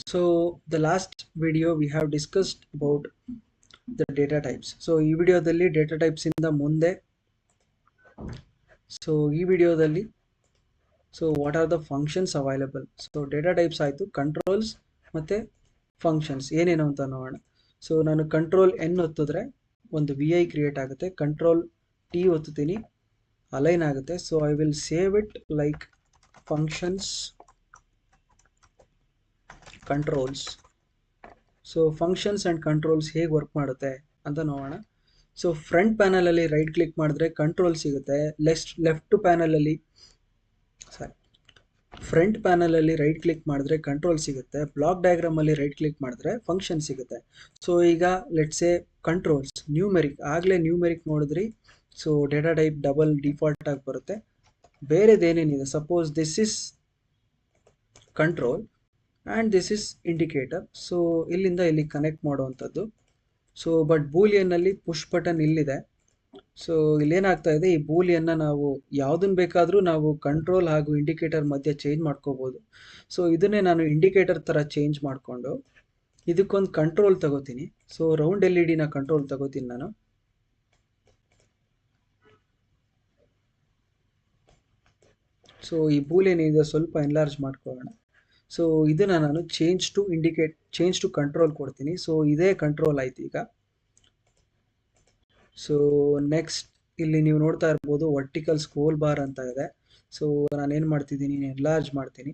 So the last video we have discussed about the data types. So ಈ ವಿಡಿಯೋದಲ್ಲಿ data types ಇಂದ ಮುಂದೆ ಈ ವಿಡಿಯೋದಲ್ಲಿ what are the functions available. Data types ಆಯಿತು, ಕಂಟ್ರೋಲ್ಸ್ ಮತ್ತು ಫಂಕ್ಷನ್ಸ್ ಏನೇನು ಅಂತ ನೋಡೋಣ. ನಾನು ಕಂಟ್ರೋಲ್ ಎನ್ ಒತ್ತಿದ್ರೆ ಒಂದು ವಿ ಐ ಕ್ರಿಯೇಟ್ ಆಗುತ್ತೆ, ಕಂಟ್ರೋಲ್ ಟಿ ಒತ್ತುತ್ತೀನಿ ಅಲೈನ್ ಆಗುತ್ತೆ. I will save it like functions controls. Functions and controls ಹೇಗೆ ವರ್ಕ್ ಮಾಡುತ್ತೆ ಅಂತ ನೋಡೋಣ. ಫ್ರಂಟ್ ಪ್ಯಾನಲಲ್ಲಿ ರೈಟ್ ಕ್ಲಿಕ್ ಮಾಡಿದ್ರೆ ಕಂಟ್ರೋಲ್ ಸಿಗುತ್ತೆ, ಲೆಫ್ಟ್ ಪ್ಯಾನಲಲ್ಲಿ ಫ್ರಂಟ್ ಪ್ಯಾನಲಲ್ಲಿ ರೈಟ್ ಕ್ಲಿಕ್ ಮಾಡಿದ್ರೆ ಕಂಟ್ರೋಲ್ ಸಿಗುತ್ತೆ, ಬ್ಲಾಕ್ ಡಯಾಗ್ರಾಮಲ್ಲಿ ರೈಟ್ ಕ್ಲಿಕ್ ಮಾಡಿದ್ರೆ ಫಂಕ್ಷನ್ ಸಿಗುತ್ತೆ. ಈಗ ಲೆಟ್ಸ್ ಸೇ ಕಂಟ್ರೋಲ್ಸ್ ನ್ಯೂಮೆರಿಕ್, ಆಗಲೇ ನ್ಯೂಮೆರಿಕ್ ನೋಡಿದ್ರಿ. ಡೇಟಾ ಟೈಪ್ ಡಬಲ್ ಡಿಫಾಲ್ಟ್ ಆಗಿ ಬರುತ್ತೆ. ಬೇರೆದೇನೇನಿದೆ, suppose this is control and this is indicator. ಇಲ್ಲಿಂದ ಇಲ್ಲಿ ಕನೆಕ್ಟ್ ಮಾಡುವಂಥದ್ದು. ಬಟ್ ಬೂಲಿಯನ್ನಲ್ಲಿ ಪುಷ್ ಬಟನ್ ಇಲ್ಲಿದೆ. ಇಲ್ಲೇನಾಗ್ತಾ ಇದೆ, ಈ ಬೂಲಿಯನ್ನ ನಾವು ಯಾವುದನ್ನು ಬೇಕಾದರೂ ನಾವು ಕಂಟ್ರೋಲ್ ಹಾಗೂ ಇಂಡಿಕೇಟರ್ ಮಧ್ಯೆ ಚೇಂಜ್ ಮಾಡ್ಕೋಬೋದು. ಇದನ್ನೇ ನಾನು ಇಂಡಿಕೇಟರ್ ಥರ ಚೇಂಜ್ ಮಾಡಿಕೊಂಡು ಇದಕ್ಕೊಂದು ಕಂಟ್ರೋಲ್ ತಗೋತೀನಿ. ರೌಂಡ್ ಎಲ್ ಇ ಡಿನ ಕಂಟ್ರೋಲ್ ತಗೋತೀನಿ ನಾನು. ಈ ಬೂಲಿಯನ್ ಇದೆ ಸ್ವಲ್ಪ ಎನ್ಲಾರ್ಜ್ ಮಾಡ್ಕೊಳ್ಳೋಣ. ಇದನ್ನ ನಾನು ಚೇಂಜ್ ಟು ಕಂಟ್ರೋಲ್ ಕೊಡ್ತೀನಿ. ಇದೇ ಕಂಟ್ರೋಲ್ ಆಯ್ತು ಈಗ. ನೆಕ್ಸ್ಟ್ ಇಲ್ಲಿ ನೀವು ನೋಡ್ತಾ ಇರ್ಬೋದು ವರ್ಟಿಕಲ್ ಸ್ಕ್ರೋಲ್ ಬಾರ್ ಅಂತ ಇದೆ. ನಾನೇನು ಮಾಡ್ತಿದ್ದೀನಿ, ಎನ್ಲಾರ್ಜ್ ಮಾಡ್ತೀನಿ.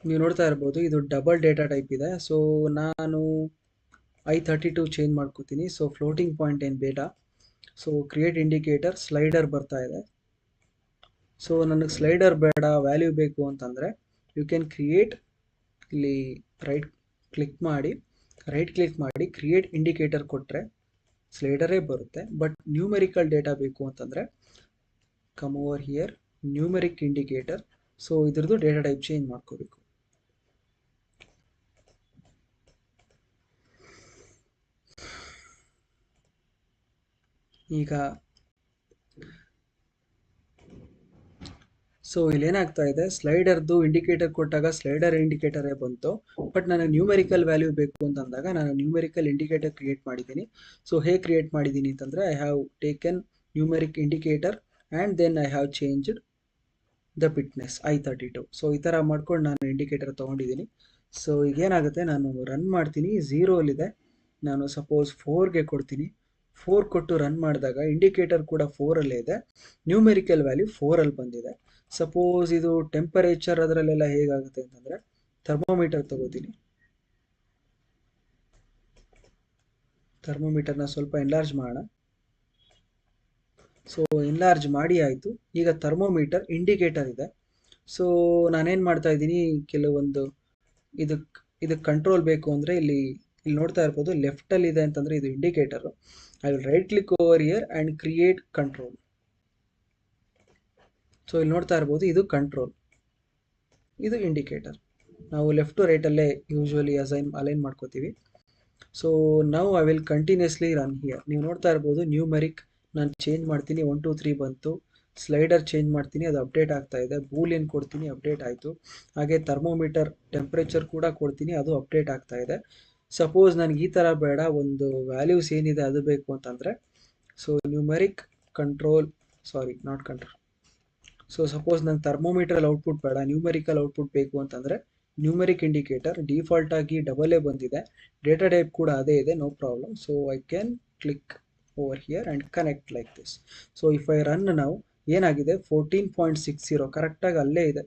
ನೀವು ನೋಡ್ತಾ ಇರ್ಬೋದು ಇದು ಡಬಲ್ ಡೇಟಾ ಟೈಪ್ ಇದೆ. ನಾನು I32 ಚೇಂಜ್ ಮಾಡ್ಕೋತೀನಿ. ಫ್ಲೋಟಿಂಗ್ ಪಾಯಿಂಟ್ ಏನು ಬೇಡ. ಕ್ರಿಯೇಟ್ ಇಂಡಿಕೇಟರ್ ಸ್ಲೈಡರ್ ಬರ್ತಾ ಇದೆ. ನನಗೆ ಸ್ಲೈಡರ್ ಬೇಡ, ವ್ಯಾಲ್ಯೂ ಬೇಕು ಅಂತಂದರೆ ಯು ಕ್ಯಾನ್ ಕ್ರಿಯೇಟ್, ಇಲ್ಲಿ ರೈಟ್ ಕ್ಲಿಕ್ ಮಾಡಿ ಕ್ರಿಯೇಟ್ ಇಂಡಿಕೇಟರ್ ಕೊಟ್ಟರೆ ಸ್ಲೈಡರೇ ಬರುತ್ತೆ. ಬಟ್ ನ್ಯೂಮೆರಿಕಲ್ ಡೇಟಾ ಬೇಕು ಅಂತಂದರೆ come over here, numeric indicator. ಇದ್ರದ್ದು ಡೇಟಾ ಟೈಪ್ ಚೇಂಜ್ ಮಾಡ್ಕೋಬೇಕು. ಈಗ ಇಲ್ಲೇನಾಗ್ತಾ ಇದೆ, ಸ್ಲೈಡರ್ದು ಇಂಡಿಕೇಟರ್ ಕೊಟ್ಟಾಗ ಸ್ಲೈಡರ್ ಇಂಡಿಕೇಟರೇ ಬಂತು. ಬಟ್ ನನಗೆ ನ್ಯೂಮೆರಿಕಲ್ ವ್ಯಾಲ್ಯೂ ಬೇಕು ಅಂತಂದಾಗ ನಾನು ನ್ಯೂಮೆರಿಕಲ್ ಇಂಡಿಕೇಟರ್ ಕ್ರಿಯೇಟ್ ಮಾಡಿದ್ದೀನಿ. ಹೇಗೆ ಕ್ರಿಯೇಟ್ ಮಾಡಿದ್ದೀನಿ ಅಂತಂದರೆ I have taken numeric indicator and then I have changed the bitness I32. ಈ ಥರ ಮಾಡ್ಕೊಂಡು ನಾನು ಇಂಡಿಕೇಟರ್ ತೊಗೊಂಡಿದ್ದೀನಿ. ಈಗೇನಾಗುತ್ತೆ, ನಾನು ರನ್ ಮಾಡ್ತೀನಿ, 0 ನಾನು ಸಪೋಸ್ 4ಗೆ ಕೊಡ್ತೀನಿ. 4 ಕೊಟ್ಟು ರನ್ ಮಾಡಿದಾಗ ಇಂಡಿಕೇಟರ್ ಕೂಡ 4ಅಲ್ಲೇ ಇದೆ, ನ್ಯೂಮೆರಿಕಲ್ ವ್ಯಾಲ್ಯೂ 4ಅಲ್ಲಿ ಬಂದಿದೆ. ಸಪೋಸ್ ಇದು ಟೆಂಪರೇಚರ್ ಅದರಲ್ಲೆಲ್ಲ ಹೇಗಾಗುತ್ತೆ ಅಂತಂದರೆ ಥರ್ಮೋಮೀಟರ್ ತಗೋತೀನಿ. ಥರ್ಮೋಮೀಟರ್ನ ಸ್ವಲ್ಪ ಎನ್ಲಾರ್ಜ್ ಮಾಡೋಣ. ಎನ್ಲಾರ್ಜ್ ಮಾಡಿ ಆಯಿತು. ಈಗ ಥರ್ಮೋಮೀಟರ್ ಇಂಡಿಕೇಟರ್ ಇದೆ. ನಾನೇನು ಮಾಡ್ತಾ ಇದ್ದೀನಿ, ಕೆಲವೊಂದು ಇದಕ್ಕೆ ಕಂಟ್ರೋಲ್ ಬೇಕು ಅಂದರೆ ಇಲ್ಲಿ ನೋಡ್ತಾ ಇರ್ಬೋದು ಲೆಫ್ಟಲ್ಲಿ ಇದೆ ಅಂತಂದರೆ ಇದು indicator. I will right click over here and create control. ಇಲ್ಲಿ ನೋಡ್ತಾ ಇರ್ಬೋದು ಇದು ಕಂಟ್ರೋಲ್, ಇದು ಇಂಡಿಕೇಟರ್. ನಾವು ಲೆಫ್ಟ್ ಟು ರೈಟಲ್ಲೇ ಯೂಶ್ವಲಿ ಅಲೈನ್ ಮಾಡ್ಕೋತೀವಿ. Now I will continuously run here. ನೀವು ನೋಡ್ತಾ ಇರ್ಬೋದು ನ್ಯೂಮೆರಿಕ್ ನಾನು ಚೇಂಜ್ ಮಾಡ್ತೀನಿ, 1 2 3 ಬಂತು. ಸ್ಲೈಡರ್ ಚೇಂಜ್ ಮಾಡ್ತೀನಿ, ಅದು ಅಪ್ಡೇಟ್ ಆಗ್ತಾ ಇದೆ. ಬೂಲಿಯನ್ ಕೊಡ್ತೀನಿ, ಅಪ್ಡೇಟ್ ಆಯಿತು. ಹಾಗೆ ಥರ್ಮೋಮೀಟರ್ ಟೆಂಪ್ರೇಚರ್ ಕೂಡ ಕೊಡ್ತೀನಿ, ಅದು ಅಪ್ಡೇಟ್ ಆಗ್ತಾ ಇದೆ. ಸಪೋಸ್ ನನಗೆ ಈ ಥರ ಬೇಡ, ಒಂದು ವ್ಯಾಲ್ಯೂಸ್ ಏನಿದೆ ಅದು ಬೇಕು ಅಂತಂದರೆ numeric control, not control. Suppose ನಂಗೆ ಥರ್ಮೋಮೀಟ್ರಲ್ಲಿ ಔಟ್ಪುಟ್ ಬೇಡ, ನ್ಯೂಮೆರಿಕಲ್ ಔಟ್ಪುಟ್ ಬೇಕು ಅಂತಂದರೆ ನ್ಯೂಮೆರಿಕ್ ಇಂಡಿಕೇಟರ್ ಡಿಫಾಲ್ಟ್ ಆಗಿ ಡಬಲೇ ಬಂದಿದೆ, ಡೇಟಾ ಟೈಪ್ ಕೂಡ ಅದೇ ಇದೆ, no problem. I can click over here and connect like this. If I run ನಾವು ಏನಾಗಿದೆ 14.60 ಕರೆಕ್ಟಾಗಿ ಅಲ್ಲೇ ಇದೆ.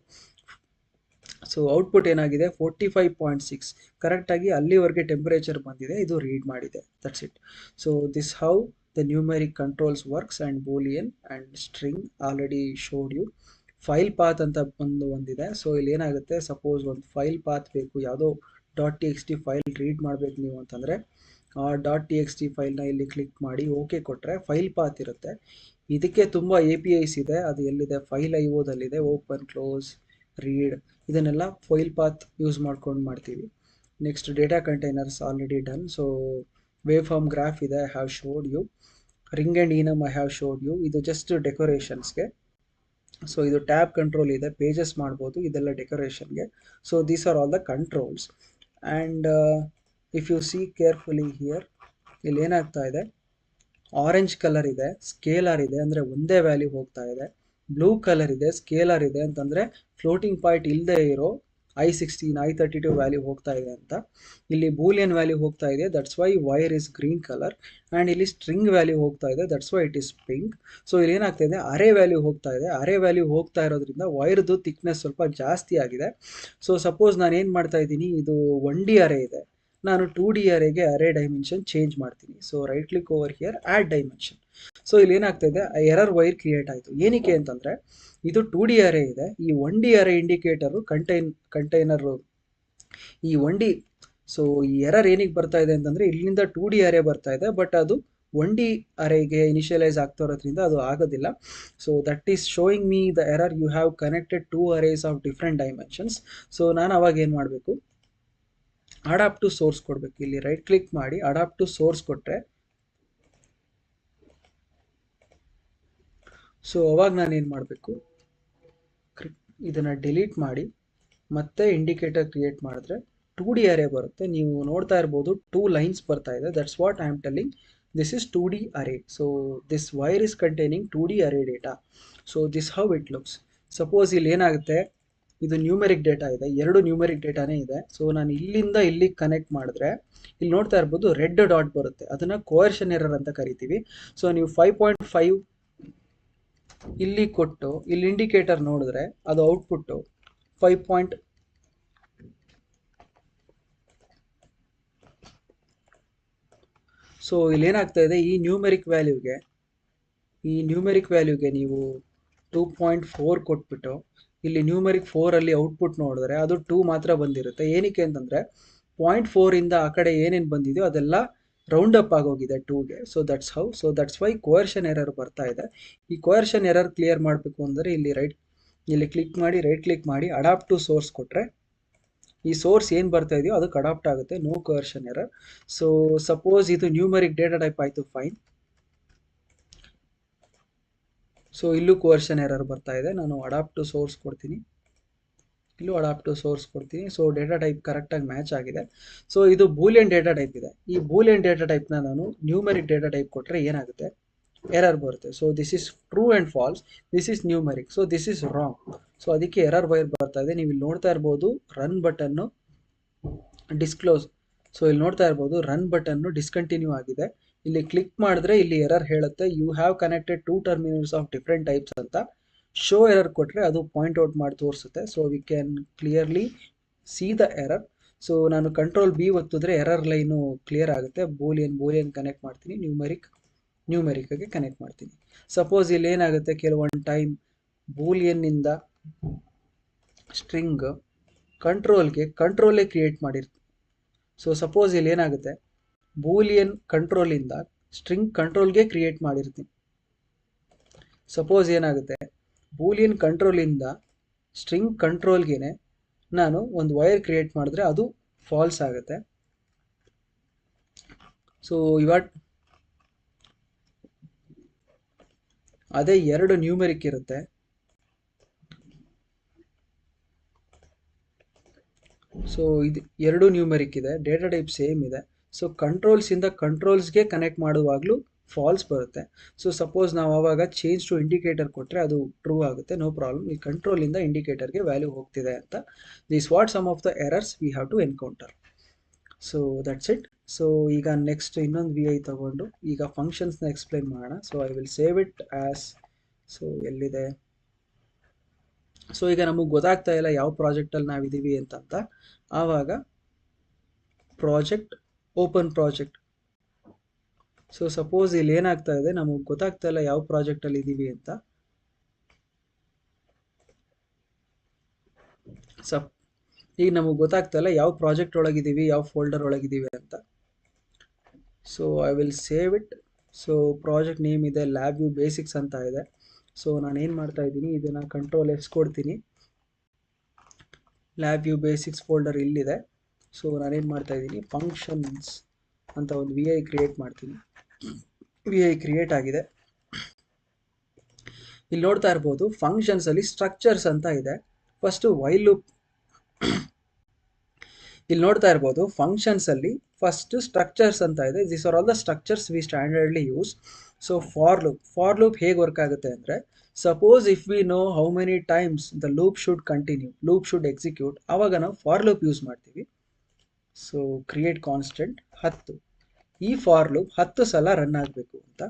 ಔಟ್ಪುಟ್ ಏನಾಗಿದೆ 45.6 ಕರೆಕ್ಟಾಗಿ ಅಲ್ಲಿವರೆಗೆ ಟೆಂಪರೇಚರ್ ಬಂದಿದೆ, ಇದು ರೀಡ್ ಮಾಡಿದೆ. That's it. This how the numeric controls works and boolean and string already showed you. File path ಅಂತ ಒಂದಿದೆ. ಇಲ್ಲಿ ಏನಾಗುತ್ತೆ, ಸಪೋಸ್ ಒಂದು ಫೈಲ್ ಪಾತ್ ಬೇಕು, ಯಾವುದೋ .txt ಫೈಲ್ ರೀಡ್ ಮಾಡಬೇಕು ನೀವು ಅಂತಂದರೆ ಆ .txt ಫೈಲ್ನ ಇಲ್ಲಿ ಕ್ಲಿಕ್ ಮಾಡಿ ಓಕೆ ಕೊಟ್ಟರೆ ಫೈಲ್ ಪಾತ್ ಇರುತ್ತೆ. ಇದಕ್ಕೆ ತುಂಬ APIs ಇದೆ, ಅದು ಎಲ್ಲಿದೆ, ಫೈಲ್ IOದಲ್ಲಿದೆ, ಓಪನ್ ಕ್ಲೋಸ್ ರೀಡ್ ಇದನ್ನೆಲ್ಲ ಫೈಲ್ ಪಾತ್ ಯೂಸ್ ಮಾಡ್ಕೊಂಡು ಮಾಡ್ತೀವಿ. Next data containers already done. Wave form graph ಇದೆ, I have showed you. Ring and enum I have showed you. ಇದು ಜಸ್ಟ್ ಡೆಕೋರೇಷನ್ಸ್ಗೆ. ಸೊ ಇದು ಟ್ಯಾಬ್ ಕಂಟ್ರೋಲ್ ಇದೆ, ಪೇಜಸ್ ಮಾಡ್ಬೋದು, ಇದೆಲ್ಲ ಡೆಕೋರೇಷನ್ಗೆ. So these are all the controls. And if you see carefully here, ಇಲ್ಲಿ ಏನಾಗ್ತಾ ಇದೆ, ಆರೆಂಜ್ ಕಲರ್ ಇದೆ, ಸ್ಕೇಲಾರ್ ಇದೆ, ಅಂದರೆ ಒಂದೇ ವ್ಯಾಲ್ಯೂ ಹೋಗ್ತಾ ಇದೆ. ಬ್ಲೂ ಕಲರ್ ಇದೆ, ಸ್ಕೇಲಾರ್ ಇದೆ ಅಂತಂದರೆ ಫ್ಲೋಟಿಂಗ್ ಪಾಯಿಂಟ್ ಇಲ್ಲದೆ ಇರೋ I16 I32 ವ್ಯಾಲ್ಯೂ ಹೋಗ್ತಾ ಇದೆ ಅಂತ. ಇಲ್ಲಿ ಬೂಲಿಯನ್ ವ್ಯಾಲ್ಯೂ ಹೋಗ್ತಾ ಇದೆ, that's why wire is green colour. And ಇಲ್ಲಿ ಸ್ಟ್ರಿಂಗ್ ವ್ಯಾಲ್ಯೂ ಹೋಗ್ತಾ ಇದೆ, that's why it is pink. So ಇಲ್ಲಿ ಏನಾಗ್ತಾ ಇದೆ, ಅರೇ ವ್ಯಾಲ್ಯೂ ಹೋಗ್ತಾ ಇದೆ. ಅರೇ ವ್ಯಾಲ್ಯೂ ಹೋಗ್ತಾ ಇರೋದ್ರಿಂದ ವೈರ್ದು ಥಿಕ್ನೆಸ್ ಸ್ವಲ್ಪ ಜಾಸ್ತಿ ಆಗಿದೆ. ಸೊ ಸಪೋಸ್ ನಾನು ಏನು ಮಾಡ್ತಾ ಇದ್ದೀನಿ, ಇದು 1D ಅರೇ ಇದೆ, ನಾನು 2D ಅರೇಗೆ ಅರೇ ಡೈಮೆನ್ಷನ್ ಚೇಂಜ್ ಮಾಡ್ತೀನಿ. So right click over here, add dimension. So ಇಲ್ಲಿ ಏನಾಗ್ತಾ ಇದೆ, ಎರರ್ ವೈರ್ ಕ್ರಿಯೇಟ್ ಆಯಿತು. ಏನಕ್ಕೆ ಅಂತಂದರೆ ಇದು 2D ಅರೇ ಇದೆ, ಈ 1D ಅರೇ ಇಂಡಿಕೇಟರು ಕಂಟೈನರು ಈ 1D. ಸೊ ಈ ಎರರ್ ಏನಕ್ಕೆ ಬರ್ತಾ ಇದೆ ಅಂತಂದರೆ ಇಲ್ಲಿಂದ 2D ಅರೇ ಬರ್ತಾ ಇದೆ, ಬಟ್ ಅದು 1D ಅರೇಗೆ ಇನಿಷಿಯಲೈಸ್ ಆಗ್ತಾ ಇರೋದ್ರಿಂದ ಅದು ಆಗೋದಿಲ್ಲ. So that is showing me the error, you have connected 2 arrays of different dimensions. So ನಾನು ಅವಾಗ ಏನು ಮಾಡಬೇಕು, ಅಡಾಪ್ಟ್ ಟು ಸೋರ್ಸ್ ಕೊಡಬೇಕು. ಇಲ್ಲಿ ರೈಟ್ ಕ್ಲಿಕ್ ಮಾಡಿ ಅಡಾಪ್ಟ್ ಟು ಸೋರ್ಸ್ ಕೊಟ್ಟರೆ, ಸೊ ಅವಾಗ ನಾನು ಏನು ಮಾಡಬೇಕು, ಇದನ್ನು ಡಿಲೀಟ್ ಮಾಡಿ ಮತ್ತೆ ಇಂಡಿಕೇಟರ್ ಕ್ರಿಯೇಟ್ ಮಾಡಿದ್ರೆ 2D ಅರೇ ಬರುತ್ತೆ. ನೀವು ನೋಡ್ತಾ ಇರ್ಬೋದು 2 ಲೈನ್ಸ್ ಬರ್ತಾ ಇದೆ. That's what I am telling, this is 2D array. So this wire is containing 2D array data. So this how it looks. Suppose ಇಲ್ಲಿ ಏನಾಗುತ್ತೆ, ಇದು ನ್ಯೂಮೆರಿಕ್ ಡೇಟಾ ಇದೆ, 2 ನ್ಯೂಮೆರಿಕ್ ಡೇಟಾನೇ ಇದೆ. ಸೊ ನಾನು ಇಲ್ಲಿಂದ ಇಲ್ಲಿಗೆ ಕನೆಕ್ಟ್ ಮಾಡಿದ್ರೆ ಇಲ್ಲಿ ನೋಡ್ತಾ ಇರ್ಬೋದು ರೆಡ್ ಡಾಟ್ ಬರುತ್ತೆ, ಅದನ್ನು ಕೋಯರ್ಷನ್ ಎರರ್ ಅಂತ ಕರಿತೀವಿ. ಸೊ ನೀವು 5.5 ಇಲ್ಲಿ ಕೊಟ್ಟು ಇಲ್ಲಿ ಇಂಡಿಕೇಟರ್ ನೋಡಿದ್ರೆ ಅದು ಔಟ್ಪುಟ್ಟು 5. ಸೊ ಇಲ್ಲಿ ಏನಾಗ್ತಾ ಇದೆ, ಈ ನ್ಯೂಮೆರಿಕ್ ವ್ಯಾಲ್ಯೂಗೆ ನೀವು 2.4 ಕೊಟ್ಬಿಟ್ಟು ಇಲ್ಲಿ ನ್ಯೂಮೆರಿಕ್ 4ಅಲ್ಲಿ ಔಟ್ಪುಟ್ ನೋಡಿದ್ರೆ ಅದು 2 ಮಾತ್ರ ಬಂದಿರುತ್ತೆ. ಏನಕ್ಕೆ ಅಂತಂದರೆ 0.4 ಇಂದ ಆ ಕಡೆ ಏನೇನು ಬಂದಿದೆಯೋ ಅದೆಲ್ಲ ರೌಂಡ್ ಅಪ್ ಆಗೋಗಿದೆ 2ಗೆ. So that's how. So that's why coercion error ಬರ್ತಾ ಇದೆ. ಈ ಕೋಯರ್ಷನ್ ಎರರ್ ಕ್ಲಿಯರ್ ಮಾಡಬೇಕು ಅಂದರೆ ಇಲ್ಲಿ ಕ್ಲಿಕ್ ಮಾಡಿ, ರೈಟ್ ಕ್ಲಿಕ್ ಮಾಡಿ, ಅಡಾಪ್ಟ್ ಟು ಸೋರ್ಸ್ ಕೊಟ್ಟರೆ ಈ ಸೋರ್ಸ್ ಏನು ಬರ್ತಾ ಇದೆಯೋ ಅದಕ್ಕೆ ಅಡಾಪ್ಟ್ ಆಗುತ್ತೆ, no coercion error. So suppose ಇದು ನ್ಯೂಮೆರಿಕ್ ಡೇಟಾ ಟೈಪ್ ಆಯಿತು, ಫೈನ್. ಸೊ ಇಲ್ಲೂ ಕೋಯರ್ಷನ್ ಎರರ್ ಬರ್ತಾ ಇದೆ. ನಾನು ಅಡಾಪ್ಟ್ ಟು ಸೋರ್ಸ್ ಕೊಡ್ತೀನಿ, ಇಲ್ಲೂ ಅಡಾಪ್ಟ್ ಟು ಸೋರ್ಸ್ ಕೊಡ್ತೀನಿ. ಸೊ ಡೇಟಾ ಟೈಪ್ ಕರೆಕ್ಟಾಗಿ ಮ್ಯಾಚ್ ಆಗಿದೆ. ಸೊ ಇದು ಬೂಲಿಯನ್ ಡೇಟಾ ಟೈಪ್ ಇದೆ. ಈ ಬೂಲಿಯನ್ ಡೇಟಾ ಟೈಪ್ನ ನಾನು ನ್ಯೂಮೆರಿಕ್ ಡೇಟಾ ಟೈಪ್ ಕೊಟ್ಟರೆ ಏನಾಗುತ್ತೆ, ಎರರ್ ಬರುತ್ತೆ. So this is true and false, this is numeric, so this is wrong. So ಅದಕ್ಕೆ ಎರರ್ ವೈರ್ ಬರ್ತಾ ಇದೆ. ನೀವು ಇಲ್ಲಿ ನೋಡ್ತಾ ಇರ್ಬೋದು ರನ್ ಬಟನ್ನು ಡಿಸ್ಕ್ಲೋಸ್. ಸೊ ಇಲ್ಲಿ ನೋಡ್ತಾ ಇರ್ಬೋದು ರನ್ ಬಟನ್ನು ಡಿಸ್ಕಂಟಿನ್ಯೂ ಆಗಿದೆ. ಇಲ್ಲಿ ಕ್ಲಿಕ್ ಮಾಡಿದ್ರೆ ಇಲ್ಲಿ ಎರರ್ ಹೇಳುತ್ತೆ, you have connected 2 terminals of different types ಅಂತ. ಶೋ ಎರರ್ ಕೊಟ್ಟರೆ ಅದು ಪಾಯಿಂಟ್ ಔಟ್ ಮಾಡಿ ತೋರಿಸುತ್ತೆ. So we can clearly see the error. So ನಾನು ಕಂಟ್ರೋಲ್ B ಒತ್ತಿದ್ರೆ ಎರರ್ ಲೈನು ಕ್ಲಿಯರ್ ಆಗುತ್ತೆ. ಬೂಲಿಯನ್ ಕನೆಕ್ಟ್ ಮಾಡ್ತೀನಿ, ನ್ಯೂಮೆರಿಕ್ಗೆ ಕನೆಕ್ಟ್ ಮಾಡ್ತೀನಿ. ಸಪೋಸ್ ಇಲ್ಲಿ ಏನಾಗುತ್ತೆ, ಕೆಲವೊಂದು ಟೈಮ್ ಬೂಲಿಯನ್ನಿಂದ ಸ್ಟ್ರಿಂಗ್ ಕಂಟ್ರೋಲೇ ಕ್ರಿಯೇಟ್ ಮಾಡಿರ್ತೀನಿ. ಸೊ ಸಪೋಸ್ ಇಲ್ಲಿ ಏನಾಗುತ್ತೆ, ಬೂಲಿಯನ್ ಕಂಟ್ರೋಲಿಂದ ಸ್ಟ್ರಿಂಗ್ ಕಂಟ್ರೋಲ್ಗೆ ಕ್ರಿಯೇಟ್ ಮಾಡಿರ್ತೀನಿ. ಸಪೋಸ್ ಏನಾಗುತ್ತೆ, ಬೂಲಿಯನ್ ಕಂಟ್ರೋಲಿಂದ ಸ್ಟ್ರಿಂಗ್ ಕಂಟ್ರೋಲ್ಗೆ ನಾನು ಒಂದು ವೈರ್ ಕ್ರಿಯೇಟ್ ಮಾಡಿದ್ರೆ ಅದು ಫಾಲ್ಸ್ ಆಗುತ್ತೆ. ಸೊ ಇವಾಗ ಅದೇ 2 ನ್ಯೂಮೆರಿಕ್ ಇರುತ್ತೆ. ಸೊ ಇದು 2 ನ್ಯೂಮೆರಿಕ್ ಇದೆ, ಡೇಟಾ ಟೈಪ್ ಸೇಮ್ ಇದೆ. ಸೊ ಕಂಟ್ರೋಲ್ಸಿಂದ ಕಂಟ್ರೋಲ್ಸ್ಗೆ ಕನೆಕ್ಟ್ ಮಾಡುವಾಗಲೂ ಫಾಲ್ಸ್ ಬರುತ್ತೆ. ಸೊ ಸಪೋಸ್ ನಾವು ಆವಾಗ ಚೇಂಜ್ ಟು ಇಂಡಿಕೇಟರ್ ಕೊಟ್ಟರೆ ಅದು ಟ್ರೂ ಆಗುತ್ತೆ, ನೋ ಪ್ರಾಬ್ಲಮ್. ಈ ಕಂಟ್ರೋಲಿಂದ ಇಂಡಿಕೇಟರ್ಗೆ ವ್ಯಾಲ್ಯೂ ಹೋಗ್ತಿದೆ ಅಂತ. This what some of the errors we have to encounter. So that's it. So ಈಗ ನೆಕ್ಸ್ಟ್ ಇನ್ನೊಂದು VI ತಗೊಂಡು ಈಗ ಫಂಕ್ಷನ್ಸ್ನ ಎಕ್ಸ್ಪ್ಲೈನ್ ಮಾಡೋಣ. So I will save it as, so ಎಲ್ಲಿದೆ, ಸೊ ಈಗ ನಮಗೆ ಗೊತ್ತಾಗ್ತಾ ಇಲ್ಲ ಯಾವ ಪ್ರಾಜೆಕ್ಟಲ್ಲಿ ನಾವಿದ್ದೀವಿ ಅಂತ. ಆವಾಗ project, open project. So suppose ಇಲ್ಲಿ ಏನಾಗ್ತಾ ಇದೆ, ನಮಗೆ ಗೊತ್ತಾಗ್ತಾ ಇಲ್ಲ ಯಾವ ಪ್ರಾಜೆಕ್ಟಲ್ಲಿ ಇದ್ದೀವಿ ಅಂತ. ಈಗ ನಮಗೆ ಗೊತ್ತಾಗ್ತಾ ಇಲ್ಲ ಯಾವ ಪ್ರಾಜೆಕ್ಟ್ ಒಳಗಿದ್ದೀವಿ, ಯಾವ ಫೋಲ್ಡರ್ ಒಳಗಿದ್ದೀವಿ ಅಂತ. So I will save it. So project name ಇದೆ ಲ್ಯಾಬ್ವ್ಯೂ ಬೇಸಿಕ್ಸ್ ಅಂತ ಇದೆ. ಸೊ ನಾನೇನು ಮಾಡ್ತಾ ಇದ್ದೀನಿ, ಇದನ್ನು ಕಂಟ್ರೋಲ್ S ಕೊಡ್ತೀನಿ. ಲ್ಯಾಬ್ವ್ಯೂ ಬೇಸಿಕ್ಸ್ ಫೋಲ್ಡರ್ ಇಲ್ಲಿದೆ. ಸೊ ನಾನೇನು ಮಾಡ್ತಾ ಇದ್ದೀನಿ, ಫಂಕ್ಷನ್ಸ್ ಅಂತ ಒಂದು ವಿ ಐ ಕ್ರಿಯೇಟ್ ಮಾಡ್ತೀನಿ. ವಿ ಐ ಕ್ರಿಯೇಟ್ ಆಗಿದೆ. ಇಲ್ಲಿ ನೋಡ್ತಾ ಇರ್ಬೋದು ಫಂಕ್ಷನ್ಸ್ ಅಲ್ಲಿ ಸ್ಟ್ರಕ್ಚರ್ಸ್ ಅಂತ ಇದೆ. First while loop. ಇಲ್ಲಿ ನೋಡ್ತಾ ಇರ್ಬೋದು ಫಂಕ್ಷನ್ಸ್ ಅಲ್ಲಿ ಫಸ್ಟ್ ಸ್ಟ್ರಕ್ಚರ್ಸ್ ಅಂತ ಇದೆ. This are all the structures we standardly use. So for loop ಹೇಗೆ ವರ್ಕ್ ಆಗುತ್ತೆ ಅಂದರೆ, suppose if we know how many times the loop should continue, loop should execute, ಆವಾಗ ನಾವು ಫಾರ್ ಲೂಪ್ ಯೂಸ್ ಮಾಡ್ತೀವಿ. So create constant 10. ಈ for loop 10 ಸಲ run ಆಗಬೇಕು ಅಂತ.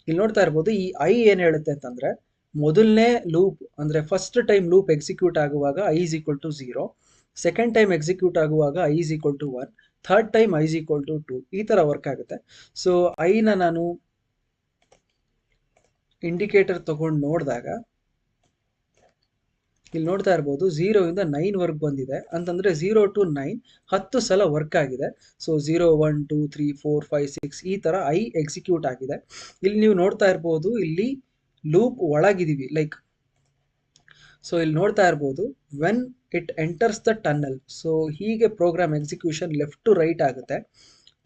ಇಲ್ಲಿ ನೋಡ್ತಾ ಇರ್ಬೋದು ಈ ಐ ಏನು ಹೇಳುತ್ತೆ ಅಂತಂದರೆ, ಮೊದಲನೇ ಲೂಪ್ ಅಂದರೆ ಫಸ್ಟ್ ಟೈಮ್ ಲೂಪ್ ಎಕ್ಸಿಕ್ಯೂಟ್ ಆಗುವಾಗ I is equal to 0, second time execute ಆಗುವಾಗ I is equal to 1, third time I is equal to 2, ಈ ಥರ ವರ್ಕ್ ಆಗುತ್ತೆ. ಸೊ ಐನ ನಾನು ಇಂಡಿಕೇಟರ್ ತಗೊಂಡು ನೋಡಿದಾಗ ಇಲ್ಲಿ ನೋಡ್ತಾ ಇರ್ಬೋದು 0 ಇಂದ 9 ವರ್ಗ್ ಬಂದಿದೆ ಅಂತಂದರೆ 0 to 9 10 ಸಲ ವರ್ಕ್ ಆಗಿದೆ. ಸೊ 0 1 2 3 4 5 6 ಈ ಥರ ಐ ಎಕ್ಸಿಕ್ಯೂಟ್ ಆಗಿದೆ. ಇಲ್ಲಿ ನೀವು ನೋಡ್ತಾ ಇರ್ಬೋದು ಇಲ್ಲಿ ಲೂಪ್ ಒಳಗಿದ್ದೀವಿ ಲೈಕ್. ಸೊ ಇಲ್ಲಿ ನೋಡ್ತಾ ಇರ್ಬೋದು when it enters the tunnel. So ಹೀಗೆ program execution left to right ಆಗುತ್ತೆ.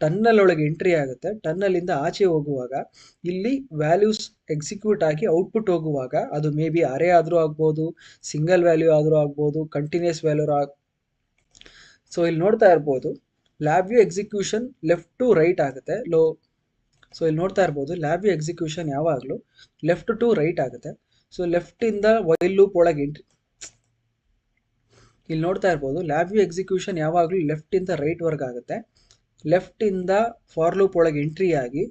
ಟನ್ನಲ್ ಒಳಗೆ ಎಂಟ್ರಿ ಆಗುತ್ತೆ. ಟನ್ನಲಿಂದ ಆಚೆ ಹೋಗುವಾಗ ಇಲ್ಲಿ ವ್ಯಾಲ್ಯೂಸ್ ಎಕ್ಸಿಕ್ಯೂಟ್ ಆಗಿ ಔಟ್ಪುಟ್ ಹೋಗುವಾಗ ಅದು ಮೇ ಬಿ ಅರೇ ಆದರೂ ಆಗ್ಬೋದು, ಸಿಂಗಲ್ ವ್ಯಾಲ್ಯೂ ಆದರೂ ಆಗ್ಬೋದು, ಕಂಟಿನ್ಯೂಸ್ ವ್ಯಾಲ್ಯೂ ಸೊ ಇಲ್ಲಿ ನೋಡ್ತಾ ಇರ್ಬೋದು lab view execution left to right ಆಗುತ್ತೆ. ಸೊ ಇಲ್ಲಿ ನೋಡ್ತಾ ಇರ್ಬೋದು ಲ್ಯಾಬ್ ವ್ಯೂ ಎಕ್ಸಿಕ್ಯೂಷನ್ ಯಾವಾಗಲೂ ಲೆಫ್ಟ್ ಟು ರೈಟ್ ಆಗುತ್ತೆ. ಸೊ ಲೆಫ್ಟಿಂದ ವೈಲ್ ಲೂಪ್ ಒಳಗೆ ಎಂಟ್ರಿ. ಇಲ್ಲಿ ನೋಡ್ತಾ ಇರ್ಬೋದು ಲ್ಯಾಬ್ ವ್ಯೂ ಎಕ್ಸಿಕ್ಯೂಷನ್ ಯಾವಾಗಲೂ ಲೆಫ್ಟಿಂದ ರೈಟ್ ವರ್ಗ್ ಆಗುತ್ತೆ. ಲೆಫ್ಟಿಂದ ಫಾರ್ ಲೂಪ್ ಒಳಗೆ ಎಂಟ್ರಿ ಆಗಿ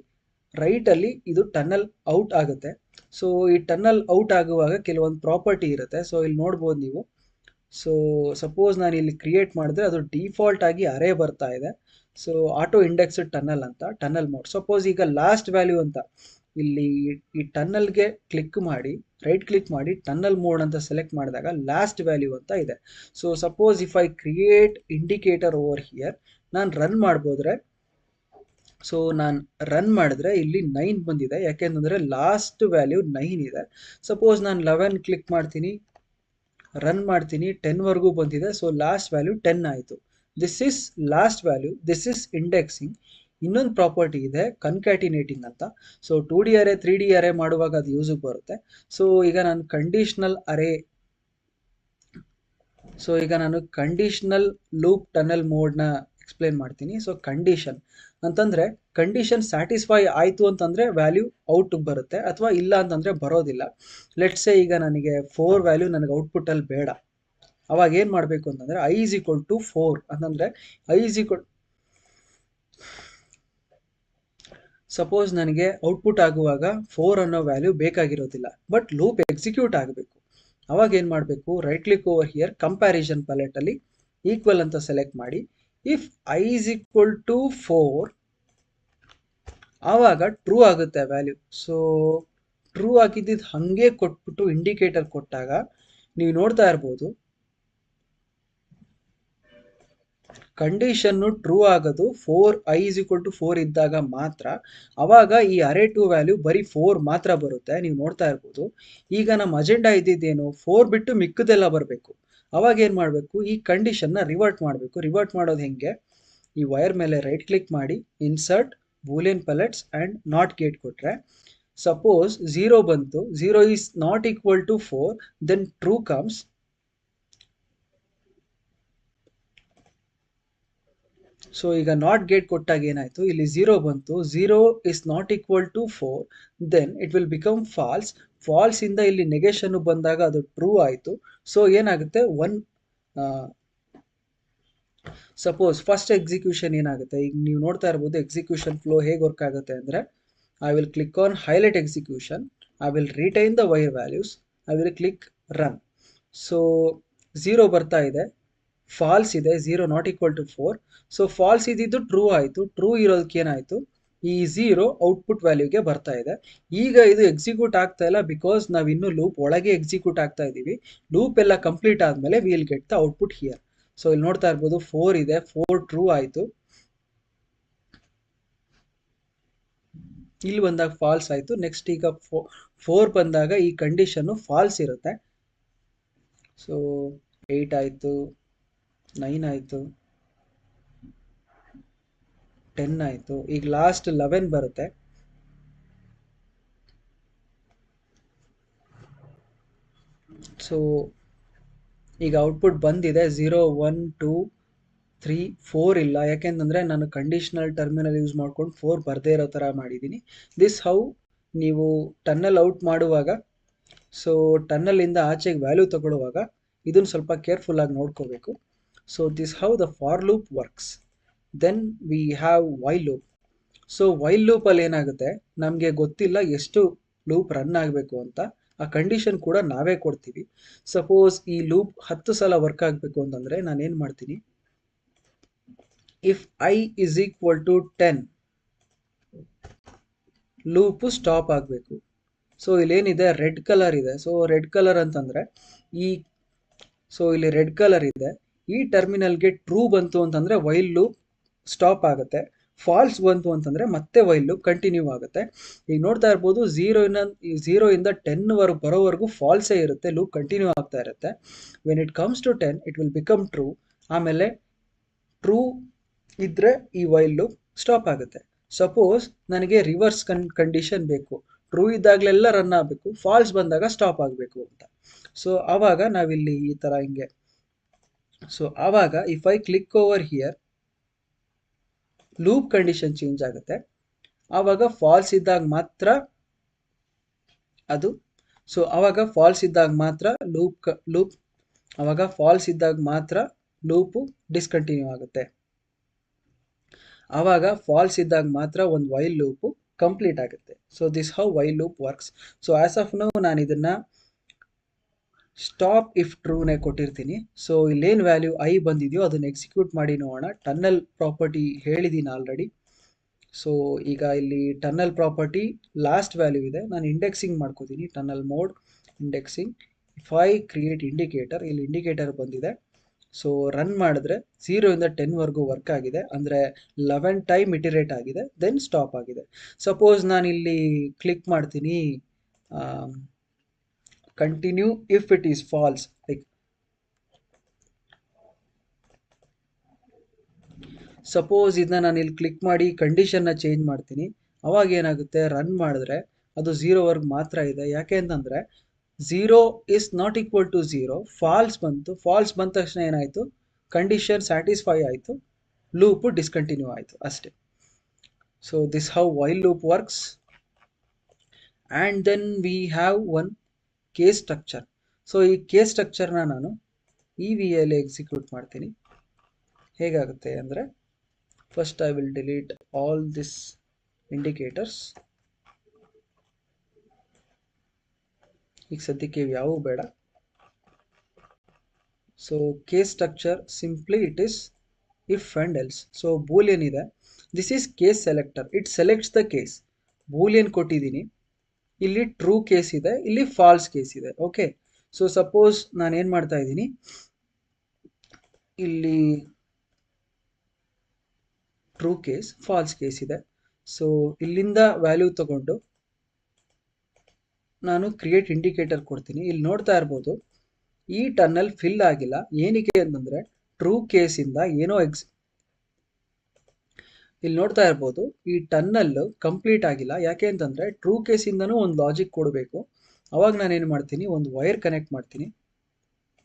ರೈಟಲ್ಲಿ ಇದು ಟನ್ನಲ್ ಔಟ್ ಆಗುತ್ತೆ. ಸೊ ಈ ಟನ್ನಲ್ ಔಟ್ ಆಗುವಾಗ ಕೆಲವೊಂದು ಪ್ರಾಪರ್ಟಿ ಇರುತ್ತೆ. ಸೊ ಇಲ್ಲಿ ನೋಡ್ಬೋದು ನೀವು. ಸೊ ಸಪೋಸ್ ನಾನು ಇಲ್ಲಿ ಕ್ರಿಯೇಟ್ ಮಾಡಿದ್ರೆ ಅದು ಡಿಫಾಲ್ಟ್ ಆಗಿ ಅರೇ ಬರ್ತಾ ಇದೆ. ಸೊ ಆಟೋ ಇಂಡೆಕ್ಸ್ಡ್ ಟನ್ನಲ್ ಅಂತ, ಟನ್ನಲ್ ಮೋಡ್. ಸಪೋಸ್ ಈಗ ಲಾಸ್ಟ್ ವ್ಯಾಲ್ಯೂ ಅಂತ ಇಲ್ಲಿ ಈ ಟನ್ನಲ್ಗೆ ಕ್ಲಿಕ್ ಮಾಡಿ ರೈಟ್ ಕ್ಲಿಕ್ ಮಾಡಿ ಟನ್ನಲ್ ಮೋಡ್ ಅಂತ ಸೆಲೆಕ್ಟ್ ಮಾಡಿದಾಗ ಲಾಸ್ಟ್ ವ್ಯಾಲ್ಯೂ ಅಂತ ಇದೆ. So suppose if I create indicator over here, ನಾನು ರನ್ ಮಾಡ್ಬೋದ್ರೆ. ಸೊ ನಾನು ರನ್ ಮಾಡಿದ್ರೆ ಇಲ್ಲಿ 9 ಬಂದಿದೆ, ಯಾಕೆಂತಂದರೆ ಲಾಸ್ಟ್ ವ್ಯಾಲ್ಯೂ 9 ಇದೆ. ಸಪೋಸ್ ನಾನು 11 ಕ್ಲಿಕ್ ಮಾಡ್ತೀನಿ, ರನ್ ಮಾಡ್ತೀನಿ, 10ವರೆಗೂ ಬಂದಿದೆ. ಸೊ ಲಾಸ್ಟ್ ವ್ಯಾಲ್ಯೂ 10 ಆಯಿತು. This is last value, this is indexing. ಇನ್ನೊಂದು ಪ್ರಾಪರ್ಟಿ ಇದೆ ಕನ್ಕ್ಯಾಟಿನೇಟಿಂಗ್ ಅಂತ. ಸೊ 2D ಅರೇ 3D ಅರೇ ಮಾಡುವಾಗ ಅದು ಯೂಸಿಗೆ ಬರುತ್ತೆ. ಸೊ ಈಗ ನಾನು ಕಂಡೀಷನಲ್ ಲೂಪ್ ಟನಲ್ ಮೋಡ್ನ ಎಕ್ಸ್ಪ್ಲೇನ್ ಮಾಡ್ತೀನಿ. ಸೊ ಕಂಡೀಷನ್ ಅಂತಂದರೆ ಕಂಡೀಷನ್ ಸ್ಯಾಟಿಸ್ಫೈ ಆಯಿತು ಅಂತಂದರೆ ವ್ಯಾಲ್ಯೂ ಔಟ್ ಬರುತ್ತೆ, ಅಥವಾ ಇಲ್ಲ ಅಂತಂದರೆ ಬರೋದಿಲ್ಲ. ಲೆಟ್ಸೇ ಈಗ ನನಗೆ 4 ವ್ಯಾಲ್ಯೂ ನನಗೆ ಔಟ್ಪುಟ್ಟಲ್ಲಿ ಬೇಡ. ಅವಾಗ ಏನು ಮಾಡಬೇಕು ಅಂತಂದರೆ ಐ ಈಸ್ ಈಕ್ವಲ್ ಟು 4 ಅಂತಂದರೆ ಐ ಈಸ್ ಈಕ್ವಲ್, ಸಪೋಸ್ ನನಗೆ ಔಟ್ಪುಟ್ ಆಗುವಾಗ 4 ಅನ್ನೋ ವ್ಯಾಲ್ಯೂ ಬೇಕಾಗಿರೋದಿಲ್ಲ, ಬಟ್ ಲೂಪ್ ಎಕ್ಸಿಕ್ಯೂಟ್ ಆಗಬೇಕು. ಅವಾಗ ಏನು ಮಾಡಬೇಕು, right click over here comparison ಪ್ಯಾಲೆಟಲ್ಲಿ ಈಕ್ವಲ್ ಅಂತ ಸೆಲೆಕ್ಟ್ ಮಾಡಿ, if I is equal to 4 ಆವಾಗ ಟ್ರೂ ಆಗುತ್ತೆ ವ್ಯಾಲ್ಯೂ. ಸೊ ಟ್ರೂ ಆಗಿದ್ದು ಹಾಗೆ ಕೊಟ್ಬಿಟ್ಟು ಇಂಡಿಕೇಟರ್ ಕೊಟ್ಟಾಗ ನೀವು ನೋಡ್ತಾ ಇರ್ಬೋದು ಕಂಡೀಷನ್ನು ಟ್ರೂ ಆಗೋದು 4 ಐ ಈಸ್ ಈಕ್ವಲ್ ಟು 4 ಇದ್ದಾಗ ಮಾತ್ರ. ಆವಾಗ ಈ ಅರೇ ಟು ವ್ಯಾಲ್ಯೂ ಬರೀ 4 ಮಾತ್ರ ಬರುತ್ತೆ. ನೀವು ನೋಡ್ತಾ ಇರ್ಬೋದು ಈಗ ನಮ್ಮ ಅಜೆಂಡಾ ಇದ್ದಿದ್ದೇನು, 4 ಬಿಟ್ಟು ಮಿಕ್ಕದೆಲ್ಲ ಬರಬೇಕು. ಅವಾಗ ಏನು ಮಾಡಬೇಕು, ಈ ಕಂಡೀಷನ್ನ ರಿವರ್ಟ್ ಮಾಡಬೇಕು. ರಿವರ್ಟ್ ಮಾಡೋದು ಹೆಂಗೆ, ಈ ವೈರ್ ಮೇಲೆ ರೈಟ್ ಕ್ಲಿಕ್ ಮಾಡಿ insert Boolean palettes and not gate ಕೊಟ್ಟರೆ, ಸಪೋಸ್ 0 ಬಂತು, 0 is not equal to 4, then true comes. So ಈಗ ನಾಟ್ ಗೇಟ್ ಕೊಟ್ಟಾಗ ಏನಾಯಿತು, ಇಲ್ಲಿ 0 ಬಂತು, 0 is not equal to 4, then it will become false. ಫಾಲ್ಸಿಂದ ಇಲ್ಲಿ ನೆಗೆಷನ್ನು ಬಂದಾಗ ಅದು ಟ್ರೂ ಆಯಿತು. ಸೊ ಏನಾಗುತ್ತೆ, 1 ಸಪೋಸ್ ಫಸ್ಟ್ ಎಕ್ಸಿಕ್ಯೂಷನ್ ಏನಾಗುತ್ತೆ, ಈಗ ನೀವು ನೋಡ್ತಾ ಇರ್ಬೋದು ಎಕ್ಸಿಕ್ಯೂಷನ್ ಫ್ಲೋ ಹೇಗೆ ವರ್ಕ್ ಆಗುತ್ತೆ ಅಂದರೆ, I will click on highlight execution, I will retain the wire values, I will click run. So 0 ಬರ್ತಾ ಇದೆ, ಫಾಲ್ಸ್ ಇದೆ, 0 not equal to 4. So false ಇದ್ದಿದ್ದು ಟ್ರೂ ಆಯಿತು. ಟ್ರೂ ಇರೋದಕ್ಕೆ ಏನಾಯಿತು, ಈ 0 ಔಟ್ಪುಟ್ ವ್ಯಾಲ್ಯೂಗೆ ಬರ್ತಾ ಇದೆ. ಈಗ ಇದು ಎಕ್ಸಿಕ್ಯೂಟ್ ಆಗ್ತಾ ಇಲ್ಲ, ಬಿಕಾಸ್ ನಾವು ಇನ್ನೂ ಲೂಪ್ ಒಳಗೆ ಎಕ್ಸಿಕ್ಯೂಟ್ ಆಗ್ತಾ ಇದ್ದೀವಿ. ಲೂಪ್ ಎಲ್ಲ ಕಂಪ್ಲೀಟ್ ಆದಮೇಲೆ we will get the output here. So ಇಲ್ಲಿ ನೋಡ್ತಾ ಇರ್ಬೋದು 4 ಇದೆ, 4 ಟ್ರೂ ಆಯಿತು. ಇಲ್ಲಿ ಬಂದಾಗ ಫಾಲ್ಸ್ ಆಯಿತು. ನೆಕ್ಸ್ಟ್ ಈಗ 4 ಬಂದಾಗ ಈ ಕಂಡೀಷನ್ನು ಫಾಲ್ಸ್ ಇರುತ್ತೆ. ಸೊ 8 ಆಯಿತು, 9 ಆಯಿತು, 10 ಆಯಿತು. ಈಗ ಲಾಸ್ಟ್ 11 ಬರುತ್ತೆ. ಸೊ ಈಗ ಔಟ್ಪುಟ್ ಬಂದಿದೆ 0 1 2 3 4 ಇಲ್ಲ, ಯಾಕೆಂತಂದರೆ ನಾನು ಕಂಡೀಷ್ನಲ್ ಟರ್ಮಿನಲ್ ಯೂಸ್ ಮಾಡ್ಕೊಂಡು 4 ಬರದೇ ಇರೋ ಥರ ಮಾಡಿದ್ದೀನಿ. ದಿಸ್ ಹೌ ನೀವು ಟನ್ನಲ್ ಔಟ್ ಮಾಡುವಾಗ, ಸೊ ಟನ್ನಲಿಂದ ಆಚೆಗೆ ವ್ಯಾಲ್ಯೂ ತಗೊಳ್ಳುವಾಗ ಇದನ್ನು ಸ್ವಲ್ಪ ಕೇರ್ಫುಲ್ಲಾಗಿ ನೋಡ್ಕೋಬೇಕು. So this how the for loop works. Then we have while loop. So while ಲೂಪಲ್ಲಿ ಏನಾಗುತ್ತೆ, ನಮಗೆ ಗೊತ್ತಿಲ್ಲ ಎಷ್ಟು ಲೂಪ್ ರನ್ ಆಗಬೇಕು ಅಂತ. ಆ ಕಂಡೀಷನ್ ಕೂಡ ನಾವೇ ಕೊಡ್ತೀವಿ. ಸಪೋಸ್ ಈ ಲೂಪ್ 10 ಸಲ ವರ್ಕ್ ಆಗಬೇಕು ಅಂತಂದರೆ ನಾನೇನು ಮಾಡ್ತೀನಿ, if I is equal to 10 loop stop ಆಗಬೇಕು. ಸೊ ಇಲ್ಲೇನಿದೆ ರೆಡ್ ಕಲರ್ ಇದೆ. ಸೊ ರೆಡ್ ಕಲರ್ ಅಂತಂದರೆ ಇಲ್ಲಿ ರೆಡ್ ಕಲರ್ ಇದೆ. ಈ ಟರ್ಮಿನಲ್ಗೆ ಟ್ರೂ ಬಂತು ಅಂತಂದರೆ ವೈಲ್ ಲೂಪ್ ಸ್ಟಾಪ್ ಆಗುತ್ತೆ. ಫಾಲ್ಸ್ ಬಂತು ಅಂತಂದರೆ ಮತ್ತೆ ವೈಲ್ ಲೂಪ್ ಕಂಟಿನ್ಯೂ ಆಗುತ್ತೆ. ಈಗ ನೋಡ್ತಾ ಇರ್ಬೋದು 0 ಇಂದ 10 ಬರೋವರೆಗೂ ಫಾಲ್ಸೇ ಇರುತ್ತೆ, ಲೂಪ್ ಕಂಟಿನ್ಯೂ ಆಗ್ತಾ ಇರುತ್ತೆ. When it comes to 10 it will become true. ಆಮೇಲೆ ಟ್ರೂ ಇದ್ದರೆ ಈ ವೈಲ್ ಲೂಪ್ ಸ್ಟಾಪ್ ಆಗುತ್ತೆ. ಸಪೋಸ್ ನನಗೆ ರಿವರ್ಸ್ ಕಂಡೀಷನ್ ಬೇಕು, ಟ್ರೂ ಇದ್ದಾಗಲೆಲ್ಲ ರನ್ ಆಗಬೇಕು, ಫಾಲ್ಸ್ ಬಂದಾಗ ಸ್ಟಾಪ್ ಆಗಬೇಕು ಅಂತ. ಸೊ ಆವಾಗ ನಾವಿಲ್ಲಿ ಈ ಥರ ಹಿಂಗೆ, ಸೊ ಆವಾಗ if I click over here loop condition change ಆಗುತ್ತೆ. ಆವಾಗ ಫಾಲ್ಸ್ ಇದ್ದಾಗ ಮಾತ್ರ ಅದು, ಸೊ ಆವಾಗ ಫಾಲ್ಸ್ ಇದ್ದಾಗ ಮಾತ್ರ ಲೂಪು ಡಿಸ್ಕಂಟಿನ್ಯೂ ಆಗುತ್ತೆ. ಆವಾಗ ಫಾಲ್ಸ್ ಇದ್ದಾಗ ಮಾತ್ರ ಒಂದು ವೈಲ್ ಲೂಪು ಕಂಪ್ಲೀಟ್ ಆಗುತ್ತೆ. So this how while loop works. So as of now ನಾನು ಇದನ್ನು ಸ್ಟಾಪ್ ಇಫ್ ಟ್ರೂನೇ ಕೊಟ್ಟಿರ್ತೀನಿ. ಸೊ ಇಲ್ಲೇನು ವ್ಯಾಲ್ಯೂ ಐ ಬಂದಿದೆಯೋ ಅದನ್ನು ಎಕ್ಸಿಕ್ಯೂಟ್ ಮಾಡಿ ನೋಡೋಣ. ಟನ್ನಲ್ ಪ್ರಾಪರ್ಟಿ ಹೇಳಿದ್ದೀನಿ ಆಲ್ರೆಡಿ. ಸೊ ಈಗ ಇಲ್ಲಿ ಟನ್ನಲ್ ಪ್ರಾಪರ್ಟಿ ಲಾಸ್ಟ್ ವ್ಯಾಲ್ಯೂ ಇದೆ. ನಾನು ಇಂಡೆಕ್ಸಿಂಗ್ ಮಾಡ್ಕೋತೀನಿ, tunnel mode indexing. If I create indicator, ಇಲ್ಲಿ ಇಂಡಿಕೇಟರ್ ಬಂದಿದೆ. ಸೊ ರನ್ ಮಾಡಿದ್ರೆ 0 ಇಂದ 10 ವರ್ಕ್ ಆಗಿದೆ, ಅಂದರೆ 11 ಟೈಮ್ ಇಟಿರೇಟ್ ಆಗಿದೆ, ದೆನ್ ಸ್ಟಾಪ್ ಆಗಿದೆ. ಸಪೋಸ್ ನಾನಿಲ್ಲಿ ಕ್ಲಿಕ್ ಮಾಡ್ತೀನಿ continue if it is false, like suppose ಇದನ್ನ ನಾನು ಇಲ್ಲಿ ಕ್ಲಿಕ್ ಮಾಡಿ ಕಂಡೀಷನ್ನ ಚೇಂಜ್ ಮಾಡ್ತೀನಿ. ಅವಾಗ ಏನಾಗುತ್ತೆ, ರನ್ ಮಾಡಿದ್ರೆ ಅದು 0 ಮಾತ್ರ ಇದೆ. ಯಾಕೆ ಅಂತಂದರೆ 0 is not equal to 0, false ಬಂತು. ಫಾಲ್ಸ್ ಬಂದ ತಕ್ಷಣ ಏನಾಯಿತು, ಕಂಡೀಷನ್ ಸ್ಯಾಟಿಸ್ಫೈ ಆಯಿತು, ಲೂಪು ಡಿಸ್ಕಂಟಿನ್ಯೂ ಆಯಿತು ಅಷ್ಟೇ. So this how while loop works. And then we have one case structure. So ಈ ಕೇಸ್ ಸ್ಟ್ರಕ್ಚರ್ನ ನಾನು ಈ ವಿಯಲ್ಲಿ ಎಕ್ಸಿಕ್ಯೂಟ್ ಮಾಡ್ತೀನಿ. ಹೇಗಾಗುತ್ತೆ ಅಂದರೆ, first I will delete all this indicators. ಈಗ ಸದ್ಯಕ್ಕೆ ಯಾವೂ ಬೇಡ. So case structure simply it is if and else. So boolean ಇದೆ, this is case selector, it selects the case. Boolean ಕೊಟ್ಟಿದ್ದೀನಿ, ಇಲ್ಲಿ ಟ್ರೂ ಕೇಸ್ ಇದೆ, ಇಲ್ಲಿ ಫಾಲ್ಸ್ ಕೇಸ್ ಇದೆ. ಓಕೆ, ಸೊ ಸಪೋಸ್ ನಾನೇನು ಮಾಡ್ತಾ ಇದ್ದೀನಿ, ಇಲ್ಲಿ ಟ್ರೂ ಕೇಸ್, ಫಾಲ್ಸ್ ಕೇಸ್ ಇದೆ. ಸೊ ಇಲ್ಲಿಂದ ವ್ಯಾಲ್ಯೂ ತಗೊಂಡು ನಾನು ಕ್ರಿಯೇಟ್ ಇಂಡಿಕೇಟರ್ ಕೊಡ್ತೀನಿ. ಇಲ್ಲಿ ನೋಡ್ತಾ ಇರ್ಬೋದು ಈ ಟನ್ನಲ್ ಫಿಲ್ ಆಗಿಲ್ಲ. ಏನಕ್ಕೆ ಅಂತಂದರೆ ಟ್ರೂ ಕೇಸಿಂದ ಏನೋ ಇಲ್ಲಿ ನೋಡ್ತಾ ಇರ್ಬೋದು ಈ ಟನ್ನಲ್ ಕಂಪ್ಲೀಟ್ ಆಗಿಲ್ಲ. ಯಾಕೆ ಅಂತಂದರೆ ಟ್ರೂ ಕೇಸಿಂದನೂ ಒಂದು ಲಾಜಿಕ್ ಕೊಡಬೇಕು. ಅವಾಗ ನಾನೇನು ಮಾಡ್ತೀನಿ, ಒಂದು ವೈರ್ ಕನೆಕ್ಟ್ ಮಾಡ್ತೀನಿ,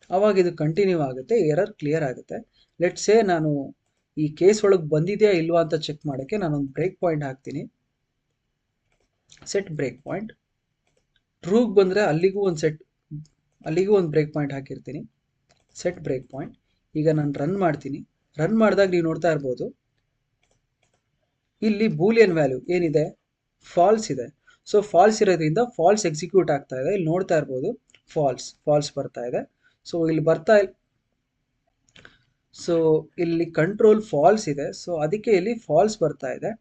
ಅವಾಗ ಇದು ಕಂಟಿನ್ಯೂ ಆಗುತ್ತೆ, ಎರರ್ ಕ್ಲಿಯರ್ ಆಗುತ್ತೆ. ಲೆಟ್ಸ್ ಸೇ ನಾನು ಈ ಕೇಸ್ ಒಳಗೆ ಬಂದಿದೆಯಾ ಇಲ್ವಾ ಅಂತ ಚೆಕ್ ಮಾಡೋಕ್ಕೆ ನಾನೊಂದು ಬ್ರೇಕ್ ಪಾಯಿಂಟ್ ಹಾಕ್ತೀನಿ, ಸೆಟ್ ಬ್ರೇಕ್ ಪಾಯಿಂಟ್. ಟ್ರೂಗೆ ಬಂದರೆ ಅಲ್ಲಿಗೂ ಒಂದು ಬ್ರೇಕ್ ಪಾಯಿಂಟ್ ಹಾಕಿರ್ತೀನಿ, ಸೆಟ್ ಬ್ರೇಕ್ ಪಾಯಿಂಟ್. ಈಗ ನಾನು ರನ್ ಮಾಡ್ತೀನಿ. ರನ್ ಮಾಡಿದಾಗ ನೀವು ನೋಡ್ತಾ ಇರ್ಬೋದು ಇಲ್ಲಿ ಬೂಲಿಯನ್ ವ್ಯಾಲ್ಯೂ ಏನಿದೆ, ಫಾಲ್ಸ್ ಇದೆ. ಸೊ ಫಾಲ್ಸ್ ಇರೋದ್ರಿಂದ ಫಾಲ್ಸ್ ಎಕ್ಸಿಕ್ಯೂಟ್ ಆಗ್ತಾ ಇದೆ. ಇಲ್ಲಿ ನೋಡ್ತಾ ಇರ್ಬೋದು ಫಾಲ್ಸ್ ಬರ್ತಾ ಇದೆ. ಸೊ ಇಲ್ಲಿ ಕಂಟ್ರೋಲ್ ಫಾಲ್ಸ್ ಇದೆ, ಸೊ ಅದಕ್ಕೆ ಇಲ್ಲಿ ಫಾಲ್ಸ್ ಬರ್ತಾ ಇದೆ.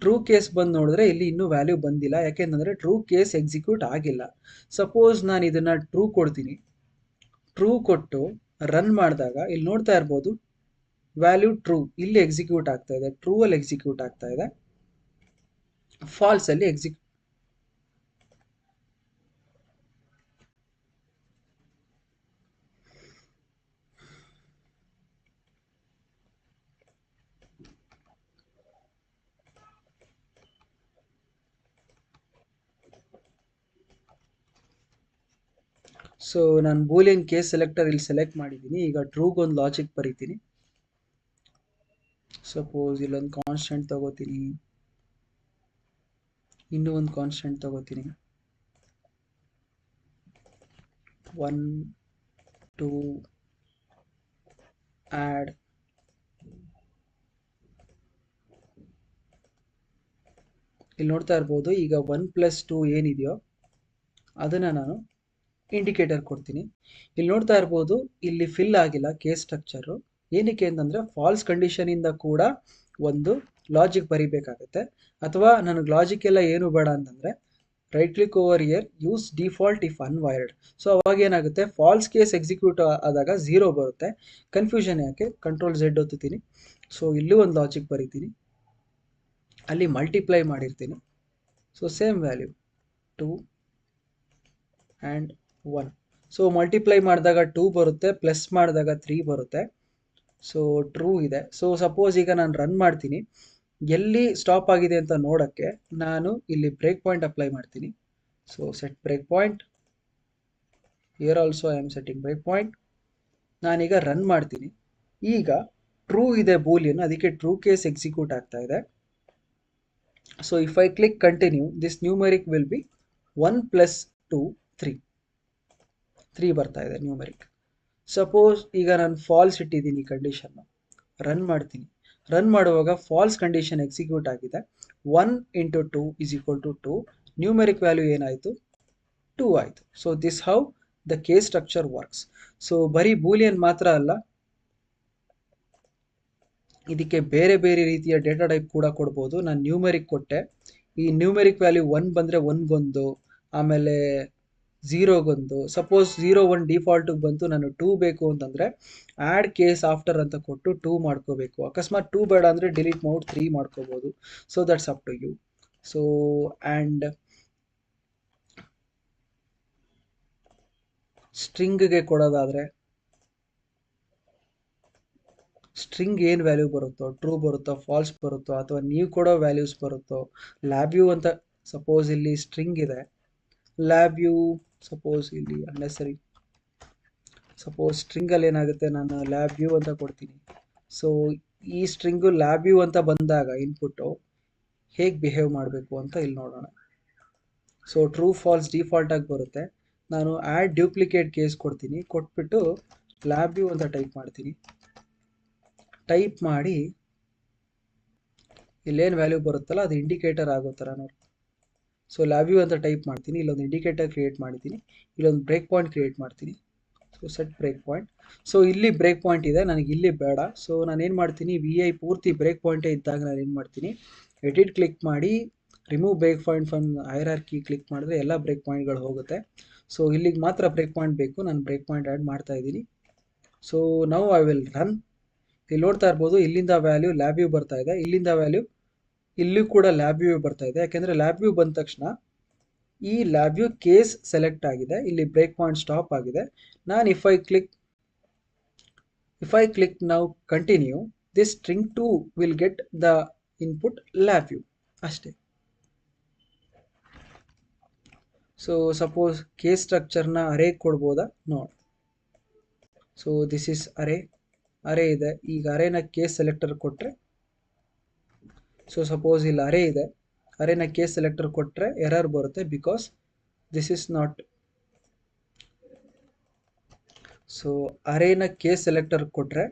ಟ್ರೂ ಕೇಸ್ ಬಂದು ನೋಡಿದ್ರೆ ಇಲ್ಲಿ ಇನ್ನೂ ವ್ಯಾಲ್ಯೂ ಬಂದಿಲ್ಲ. ಯಾಕೆಂತಂದರೆ ಟ್ರೂ ಕೇಸ್ ಎಕ್ಸಿಕ್ಯೂಟ್ ಆಗಿಲ್ಲ. ಸಪೋಸ್ ನಾನು ಇದನ್ನು ಟ್ರೂ ಕೊಡ್ತೀನಿ, ಟ್ರೂ ಕೊಟ್ಟು ರನ್ ಮಾಡಿದಾಗ ಇಲ್ಲಿ ನೋಡ್ತಾ ಇರ್ಬೋದು ವ್ಯಾಲ್ಯೂ ಟ್ರೂ ಇಲ್ಲಿ ಎಕ್ಸಿಕ್ಯೂಟ್ ಆಗ್ತಾ ಇದೆ, ಟ್ರೂ ಅಲ್ಲಿ ಎಕ್ಸಿಕ್ಯೂಟ್ ಆಗ್ತಾ ಇದೆ, ಫಾಲ್ಸ್ ಅಲ್ಲಿ ಸೊ ನಾನು ಬೂಲಿಯನ್ ಕೇಸ್ ಸೆಲೆಕ್ಟರ್ ಇಲ್ಲಿ ಸೆಲೆಕ್ಟ್ ಮಾಡಿದ್ದೀನಿ. ಈಗ ಟ್ರೂಗೊಂದು ಲಾಜಿಕ್ ಬರೀತೀನಿ. ಸಪೋಸ್ ಇಲ್ಲೊಂದು ಕಾನ್ಸ್ಟೆಂಟ್ ತಗೋತೀನಿ, ಇನ್ನೂ ಒಂದು ಕಾನ್ಸ್ಟೆಂಟ್ ತಗೋತೀನಿ, 1 2 ಆ್ಯಡ್ ಇಲ್ಲಿ ನೋಡ್ತಾ ಇರ್ಬೋದು. ಈಗ 1+2 ಏನಿದೆಯೋ ಅದನ್ನು ನಾನು ಇಂಡಿಕೇಟರ್ ಕೊಡ್ತೀನಿ. ಇಲ್ಲಿ ನೋಡ್ತಾ ಇರ್ಬೋದು, ಇಲ್ಲಿ ಫಿಲ್ ಆಗಿಲ್ಲ ಕೇಸ್ ಸ್ಟ್ರಕ್ಚರು. ಏನಕ್ಕೆ ಅಂತಂದರೆ ಫಾಲ್ಸ್ ಕಂಡೀಷನಿಂದ ಕೂಡ ಒಂದು ಲಾಜಿಕ್ ಬರಿಬೇಕಾಗತ್ತೆ. ಅಥವಾ ನನಗೆ ಲಾಜಿಕ್ ಎಲ್ಲ ಏನು ಬೇಡ ಅಂತಂದರೆ right click over here, use default if unwired. So ಅವಾಗ ಏನಾಗುತ್ತೆ, ಫಾಲ್ಸ್ ಕೇಸ್ ಎಕ್ಸಿಕ್ಯೂಟ್ ಆದಾಗ 0 ಬರುತ್ತೆ. ಕನ್ಫ್ಯೂಷನ್ ಯಾಕೆ, Ctrl+Z ಒತ್ತುತ್ತೀನಿ. ಸೊ ಇಲ್ಲೂ ಒಂದು ಲಾಜಿಕ್ ಬರಿತೀನಿ, ಅಲ್ಲಿ ಮಲ್ಟಿಪ್ಲೈ ಮಾಡಿರ್ತೀನಿ. So same value 2 and 1. So multiply ಮಾಡಿದಾಗ 2 ಬರುತ್ತೆ, ಪ್ಲಸ್ ಮಾಡಿದಾಗ 3 ಬರುತ್ತೆ. ಸೊ ಟ್ರೂ ಇದೆ. ಸೊ ಸಪೋಸ್ ಈಗ ನಾನು ರನ್ ಮಾಡ್ತೀನಿ, ಎಲ್ಲಿ ಸ್ಟಾಪ್ ಆಗಿದೆ ಅಂತ ನೋಡೋಕ್ಕೆ ನಾನು ಇಲ್ಲಿ ಬ್ರೇಕ್ ಪಾಯಿಂಟ್ ಅಪ್ಲೈ ಮಾಡ್ತೀನಿ. So set break point, here also I am setting break point. ನಾನೀಗ ರನ್ ಮಾಡ್ತೀನಿ. ಈಗ ಟ್ರೂ ಇದೆ ಬೂಲಿಯನ್, ಅದಕ್ಕೆ ಟ್ರೂ ಕೇಸ್ ಎಕ್ಸಿಕ್ಯೂಟ್ ಆಗ್ತಾ ಇದೆ. So if I click continue, this numeric will be 1 + 2 3 ಬರ್ತಾ ಇದೆ ನ್ಯೂಮರಿಕ್. ಸಪೋಸ್ ಈಗ ನಾನು ಫಾಲ್ಸ್ ಇಟ್ಟಿದ್ದೀನಿ ಕಂಡೀಷನ್ನು, ರನ್ ಮಾಡ್ತೀನಿ. ರನ್ ಮಾಡುವಾಗ ಫಾಲ್ಸ್ ಕಂಡೀಷನ್ ಎಕ್ಸಿಕ್ಯೂಟ್ ಆಗಿದೆ. 1 × 2 = 2. ನ್ಯೂಮರಿಕ್ ವ್ಯಾಲ್ಯೂ ಏನಾಯಿತು, 2 ಆಯಿತು. So this how the case structure works. So ಬರೀ ಬೂಲಿಯನ್ ಮಾತ್ರ ಅಲ್ಲ, ಇದಕ್ಕೆ ಬೇರೆ ಬೇರೆ ರೀತಿಯ ಡೇಟಾ ಟೈಪ್ ಕೂಡ ಕೊಡ್ಬೋದು. ನಾನು ನ್ಯೂಮರಿಕ್ ಕೊಟ್ಟೆ, ಈ ನ್ಯೂಮರಿಕ್ ವ್ಯಾಲ್ಯೂ 1 ಬಂದರೆ 1ಗೊಂದು, ಆಮೇಲೆ 0ಗೊಂದು. ಸಪೋಸ್ 0 1 ಡಿಫಾಲ್ಟಿಗೆ ಬಂತು, ನಾನು 2 ಬೇಕು ಅಂತಂದರೆ ಆ್ಯಡ್ ಕೇಸ್ ಆಫ್ಟರ್ ಅಂತ ಕೊಟ್ಟು 2 ಮಾಡ್ಕೋಬೇಕು. ಅಕಸ್ಮಾತ್ 2 ಬೇಡ ಅಂದರೆ ಡಿಲೀಟ್ ಮಾಡಿ 3 ಮಾಡ್ಕೋಬೋದು. So that's up to you. So and ಸ್ಟ್ರಿಂಗ್ಗೆ ಕೊಡೋದಾದರೆ ಸ್ಟ್ರಿಂಗ್ ಏನು ವ್ಯಾಲ್ಯೂ ಬರುತ್ತೋ, ಟ್ರೂ ಬರುತ್ತೋ, ಫಾಲ್ಸ್ ಬರುತ್ತೋ, ಅಥವಾ ನೀವು ಕೊಡೋ ವ್ಯಾಲ್ಯೂಸ್ ಬರುತ್ತೋ. ಲ್ಯಾಬ್ಯೂ ಅಂತ ಸಪೋಸ್ ಇಲ್ಲಿ ಸ್ಟ್ರಿಂಗ್ ಇದೆ, ಲ್ಯಾಬ್ಯೂ ಸಪೋಸ್ ಇಲ್ಲಿ ಅನ್ನೆಸರಿ. ಸಪೋಸ್ ಸ್ಟ್ರಿಂಗಲ್ಲಿ ಏನಾಗುತ್ತೆ, ನಾನು ಲ್ಯಾಬ್ಯೂ ಅಂತ ಕೊಡ್ತೀನಿ. ಸೊ ಈ ಸ್ಟ್ರಿಂಗು ಲ್ಯಾಬ್ಯೂ ಅಂತ ಬಂದಾಗ ಇನ್ಪುಟ್ಟು ಹೇಗೆ ಬಿಹೇವ್ ಮಾಡಬೇಕು ಅಂತ ಇಲ್ಲಿ ನೋಡೋಣ. ಸೊ ಟ್ರೂ ಫಾಲ್ಸ್ ಡಿಫಾಲ್ಟಾಗಿ ಬರುತ್ತೆ. ನಾನು ಆ್ಯಡ್ ಡ್ಯೂಪ್ಲಿಕೇಟ್ ಕೇಸ್ ಕೊಡ್ತೀನಿ, ಕೊಟ್ಬಿಟ್ಟು ಲ್ಯಾಬ್ಯೂ ಅಂತ ಟೈಪ್ ಮಾಡ್ತೀನಿ. ಟೈಪ್ ಮಾಡಿ ಇಲ್ಲೇನು ವ್ಯಾಲ್ಯೂ ಬರುತ್ತಲ್ಲ ಅದು ಇಂಡಿಕೇಟರ್ ಆಗೋ ಥರ ನೋಡಿ. ಸೊ ಲ್ಯಾಬ್ಯೂ ಅಂತ ಟೈಪ್ ಮಾಡ್ತೀನಿ, ಇಲ್ಲೊಂದು ಇಂಡಿಕೇಟರ್ ಕ್ರಿಯೇಟ್ ಮಾಡಿದ್ದೀನಿ, ಇಲ್ಲೊಂದು ಬ್ರೇಕ್ ಪಾಯಿಂಟ್ ಕ್ರಿಯೇಟ್ ಮಾಡ್ತೀನಿ. So set break point. So ಇಲ್ಲಿ ಬ್ರೇಕ್ ಪಾಯಿಂಟ್ ಇದೆ, ನನಗೆ ಇಲ್ಲಿ ಬೇಡ. ಸೊ ನಾನೇನು ಮಾಡ್ತೀನಿ, VI ಪೂರ್ತಿ ಬ್ರೇಕ್ ಪಾಯಿಂಟೇ ಇದ್ದಾಗ ನಾನು ಏನು ಮಾಡ್ತೀನಿ, ಎಡಿಟ್ ಕ್ಲಿಕ್ ಮಾಡಿ remove break point from hierarchy click ಮಾಡಿದ್ರೆ ಎಲ್ಲ ಬ್ರೇಕ್ ಪಾಯಿಂಟ್ಗಳು ಹೋಗುತ್ತೆ. ಸೊ ಇಲ್ಲಿಗೆ ಮಾತ್ರ ಬ್ರೇಕ್ ಪಾಯಿಂಟ್ ಬೇಕು, ನಾನು ಬ್ರೇಕ್ ಪಾಯಿಂಟ್ ಆ್ಯಡ್ ಮಾಡ್ತಾ ಇದ್ದೀನಿ. So now I will run. ಇಲ್ಲಿ ನೋಡ್ತಾ ಇರ್ಬೋದು, ಇಲ್ಲಿಂದ ವ್ಯಾಲ್ಯೂ ಲ್ಯಾಬ್ಯೂ ಬರ್ತಾ ಇದೆ, ಇಲ್ಲಿಂದ ವ್ಯಾಲ್ಯೂ ಇಲ್ಲೂ ಕೂಡ ಲ್ಯಾಬ್ಯೂ ಬರ್ತಾ ಇದೆ. ಯಾಕೆಂದರೆ ಲ್ಯಾಬ್ಯೂ ಬಂದ ತಕ್ಷಣ ಈ ಲ್ಯಾಬ್ಯೂ ಕೇಸ್ ಸೆಲೆಕ್ಟ್ ಆಗಿದೆ, ಇಲ್ಲಿ ಬ್ರೇಕ್ ಪಾಯಿಂಟ್ ಸ್ಟಾಪ್ ಆಗಿದೆ. ನಾನು if I click now continue, this string 2 will get the input value ಅಷ್ಟೇ. ಸೊ ಸಪೋಸ್ ಕೇಸ್ ಸ್ಟ್ರಕ್ಚರ್ನ ಅರೇ ಕೊಡ್ಬೋದಾ ನೋಡಿ. ಸೊ ದಿಸ್ ಇಸ್ ಅರೇ ಇದೆ. ಈಗ ಅರೇನ ಕೇಸ್ ಸೆಲೆಕ್ಟರ್ ಕೊಟ್ಟರೆ, ಸೊ ಸಪೋಸ್ ಇಲ್ಲಿ ಅರೇ ಇದೆ, ಅರೇನ ಕೇಸ್ ಸೆಲೆಕ್ಟರ್ ಕೊಟ್ಟರೆ ಎರರ್ ಬರುತ್ತೆ, because this is not. So ಅರೇನ ಕೇಸ್ ಸೆಲೆಕ್ಟರ್ ಕೊಟ್ಟರೆ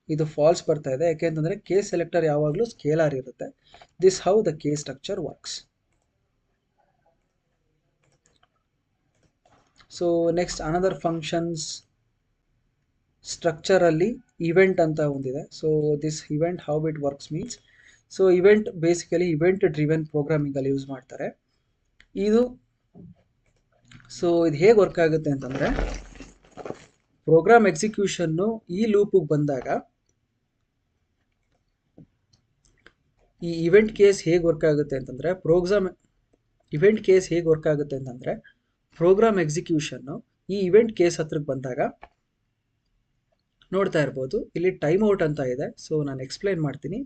ಇದು ಫಾಲ್ಸ್ ಬರ್ತಾ ಇದೆ, ಯಾಕೆಂತಂದರೆ ಕೇಸ್ ಸೆಲೆಕ್ಟರ್ ಯಾವಾಗಲೂ ಸ್ಕೇಲಾರ್ ಇರುತ್ತೆ. This how the case structure works. So next another functions ಸ್ಟ್ರಕ್ಚರಲ್ಲಿ ಇವೆಂಟ್ ಅಂತ ಒಂದಿದೆ. So this event how it works means, so event basically event driven ಪ್ರೋಗ್ರಾಮಿಂಗಲ್ಲಿ ಯೂಸ್ ಮಾಡ್ತಾರೆ ಇದು. ಸೊ ಇದು ಹೇಗೆ ವರ್ಕ್ ಆಗುತ್ತೆ ಅಂತಂದರೆ, ಪ್ರೋಗ್ರಾಮ್ ಎಕ್ಸಿಕ್ಯೂಷನ್ನು ಈ ಲೂಪಿಗೆ ಬಂದಾಗ ಈ ಇವೆಂಟ್ ಕೇಸ್ ಹೇಗೆ ವರ್ಕ್ ಆಗುತ್ತೆ ಅಂತಂದರೆ, ಪ್ರೋಗ್ರಾಮ್ ಎಕ್ಸಿಕ್ಯೂಷನ್ನು ಈ ಇವೆಂಟ್ ಕೇಸ್ ಹತ್ರಕ್ಕೆ ಬಂದಾಗ ನೋಡ್ತಾ ಇರ್ಬೋದು, ಇಲ್ಲಿ ಟೈಮ್ ಔಟ್ ಅಂತ ಇದೆ. ಸೊ ನಾನು ಎಕ್ಸ್ಪ್ಲೈನ್ ಮಾಡ್ತೀನಿ.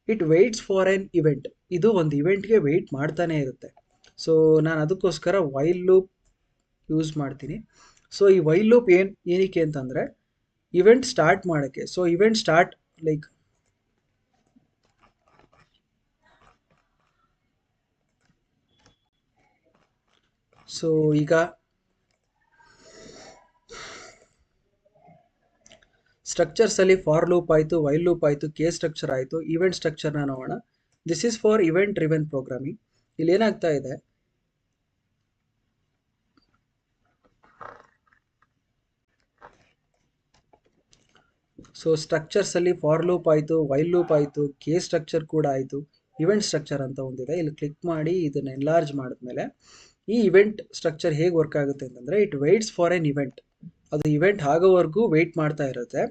It weights for N event. ಇದು ಒಂದು ಇವೆಂಟ್ಗೆ ವೆಯ್ಟ್ ಮಾಡ್ತಾನೆ ಇರುತ್ತೆ. ಸೊ ನಾನು ಅದಕ್ಕೋಸ್ಕರ ವೈಲ್ ಲೂಪ್ ಯೂಸ್ ಮಾಡ್ತೀನಿ. ಸೊ ಈ ವೈಲ್ ಲೂಪ್ ಏನಕ್ಕೆ ಅಂತಂದರೆ ಇವೆಂಟ್ ಸ್ಟಾರ್ಟ್ ಮಾಡೋಕ್ಕೆ. So event start like so ಈಗ ಸ್ಟ್ರಕ್ಚರ್ಸಲ್ಲಿ ಫಾರ್ ಲೂಪ್ ಆಯಿತು, ವೈಲ್ ಲೂಪ್ ಆಯಿತು, ಕೇಸ್ ಸ್ಟ್ರಕ್ಚರ್ ಆಯಿತು, ಇವೆಂಟ್ ಸ್ಟ್ರಕ್ಚರ್ನ ನೋಡೋಣ. This is for event driven programming. ಇಲ್ಲಿ ಏನಾಗ್ತಾ ಇದೆ, ಸೊ ಸ್ಟ್ರಕ್ಚರ್ಸಲ್ಲಿ ಫಾರ್ ಲೂಪ್ ಆಯಿತು, ವೈಲ್ ಲೂಪ್ ಆಯಿತು, ಕೇಸ್ ಸ್ಟ್ರಕ್ಚರ್ ಕೂಡ ಆಯಿತು, ಇವೆಂಟ್ ಸ್ಟ್ರಕ್ಚರ್ ಅಂತ ಒಂದಿದೆ. ಇಲ್ಲಿ ಕ್ಲಿಕ್ ಮಾಡಿ ಇದನ್ನು ಎನ್ಲಾರ್ಜ್ ಮಾಡಿದ್ಮೇಲೆ ಈ ಇವೆಂಟ್ ಸ್ಟ್ರಕ್ಚರ್ ಹೇಗೆ ವರ್ಕ್ ಆಗುತ್ತೆ ಅಂತಂದರೆ, it weights for N event. ಅದು ಇವೆಂಟ್ ಆಗೋವರೆಗೂ ವೆಯ್ಟ್ ಮಾಡ್ತಾ ಇರುತ್ತೆ.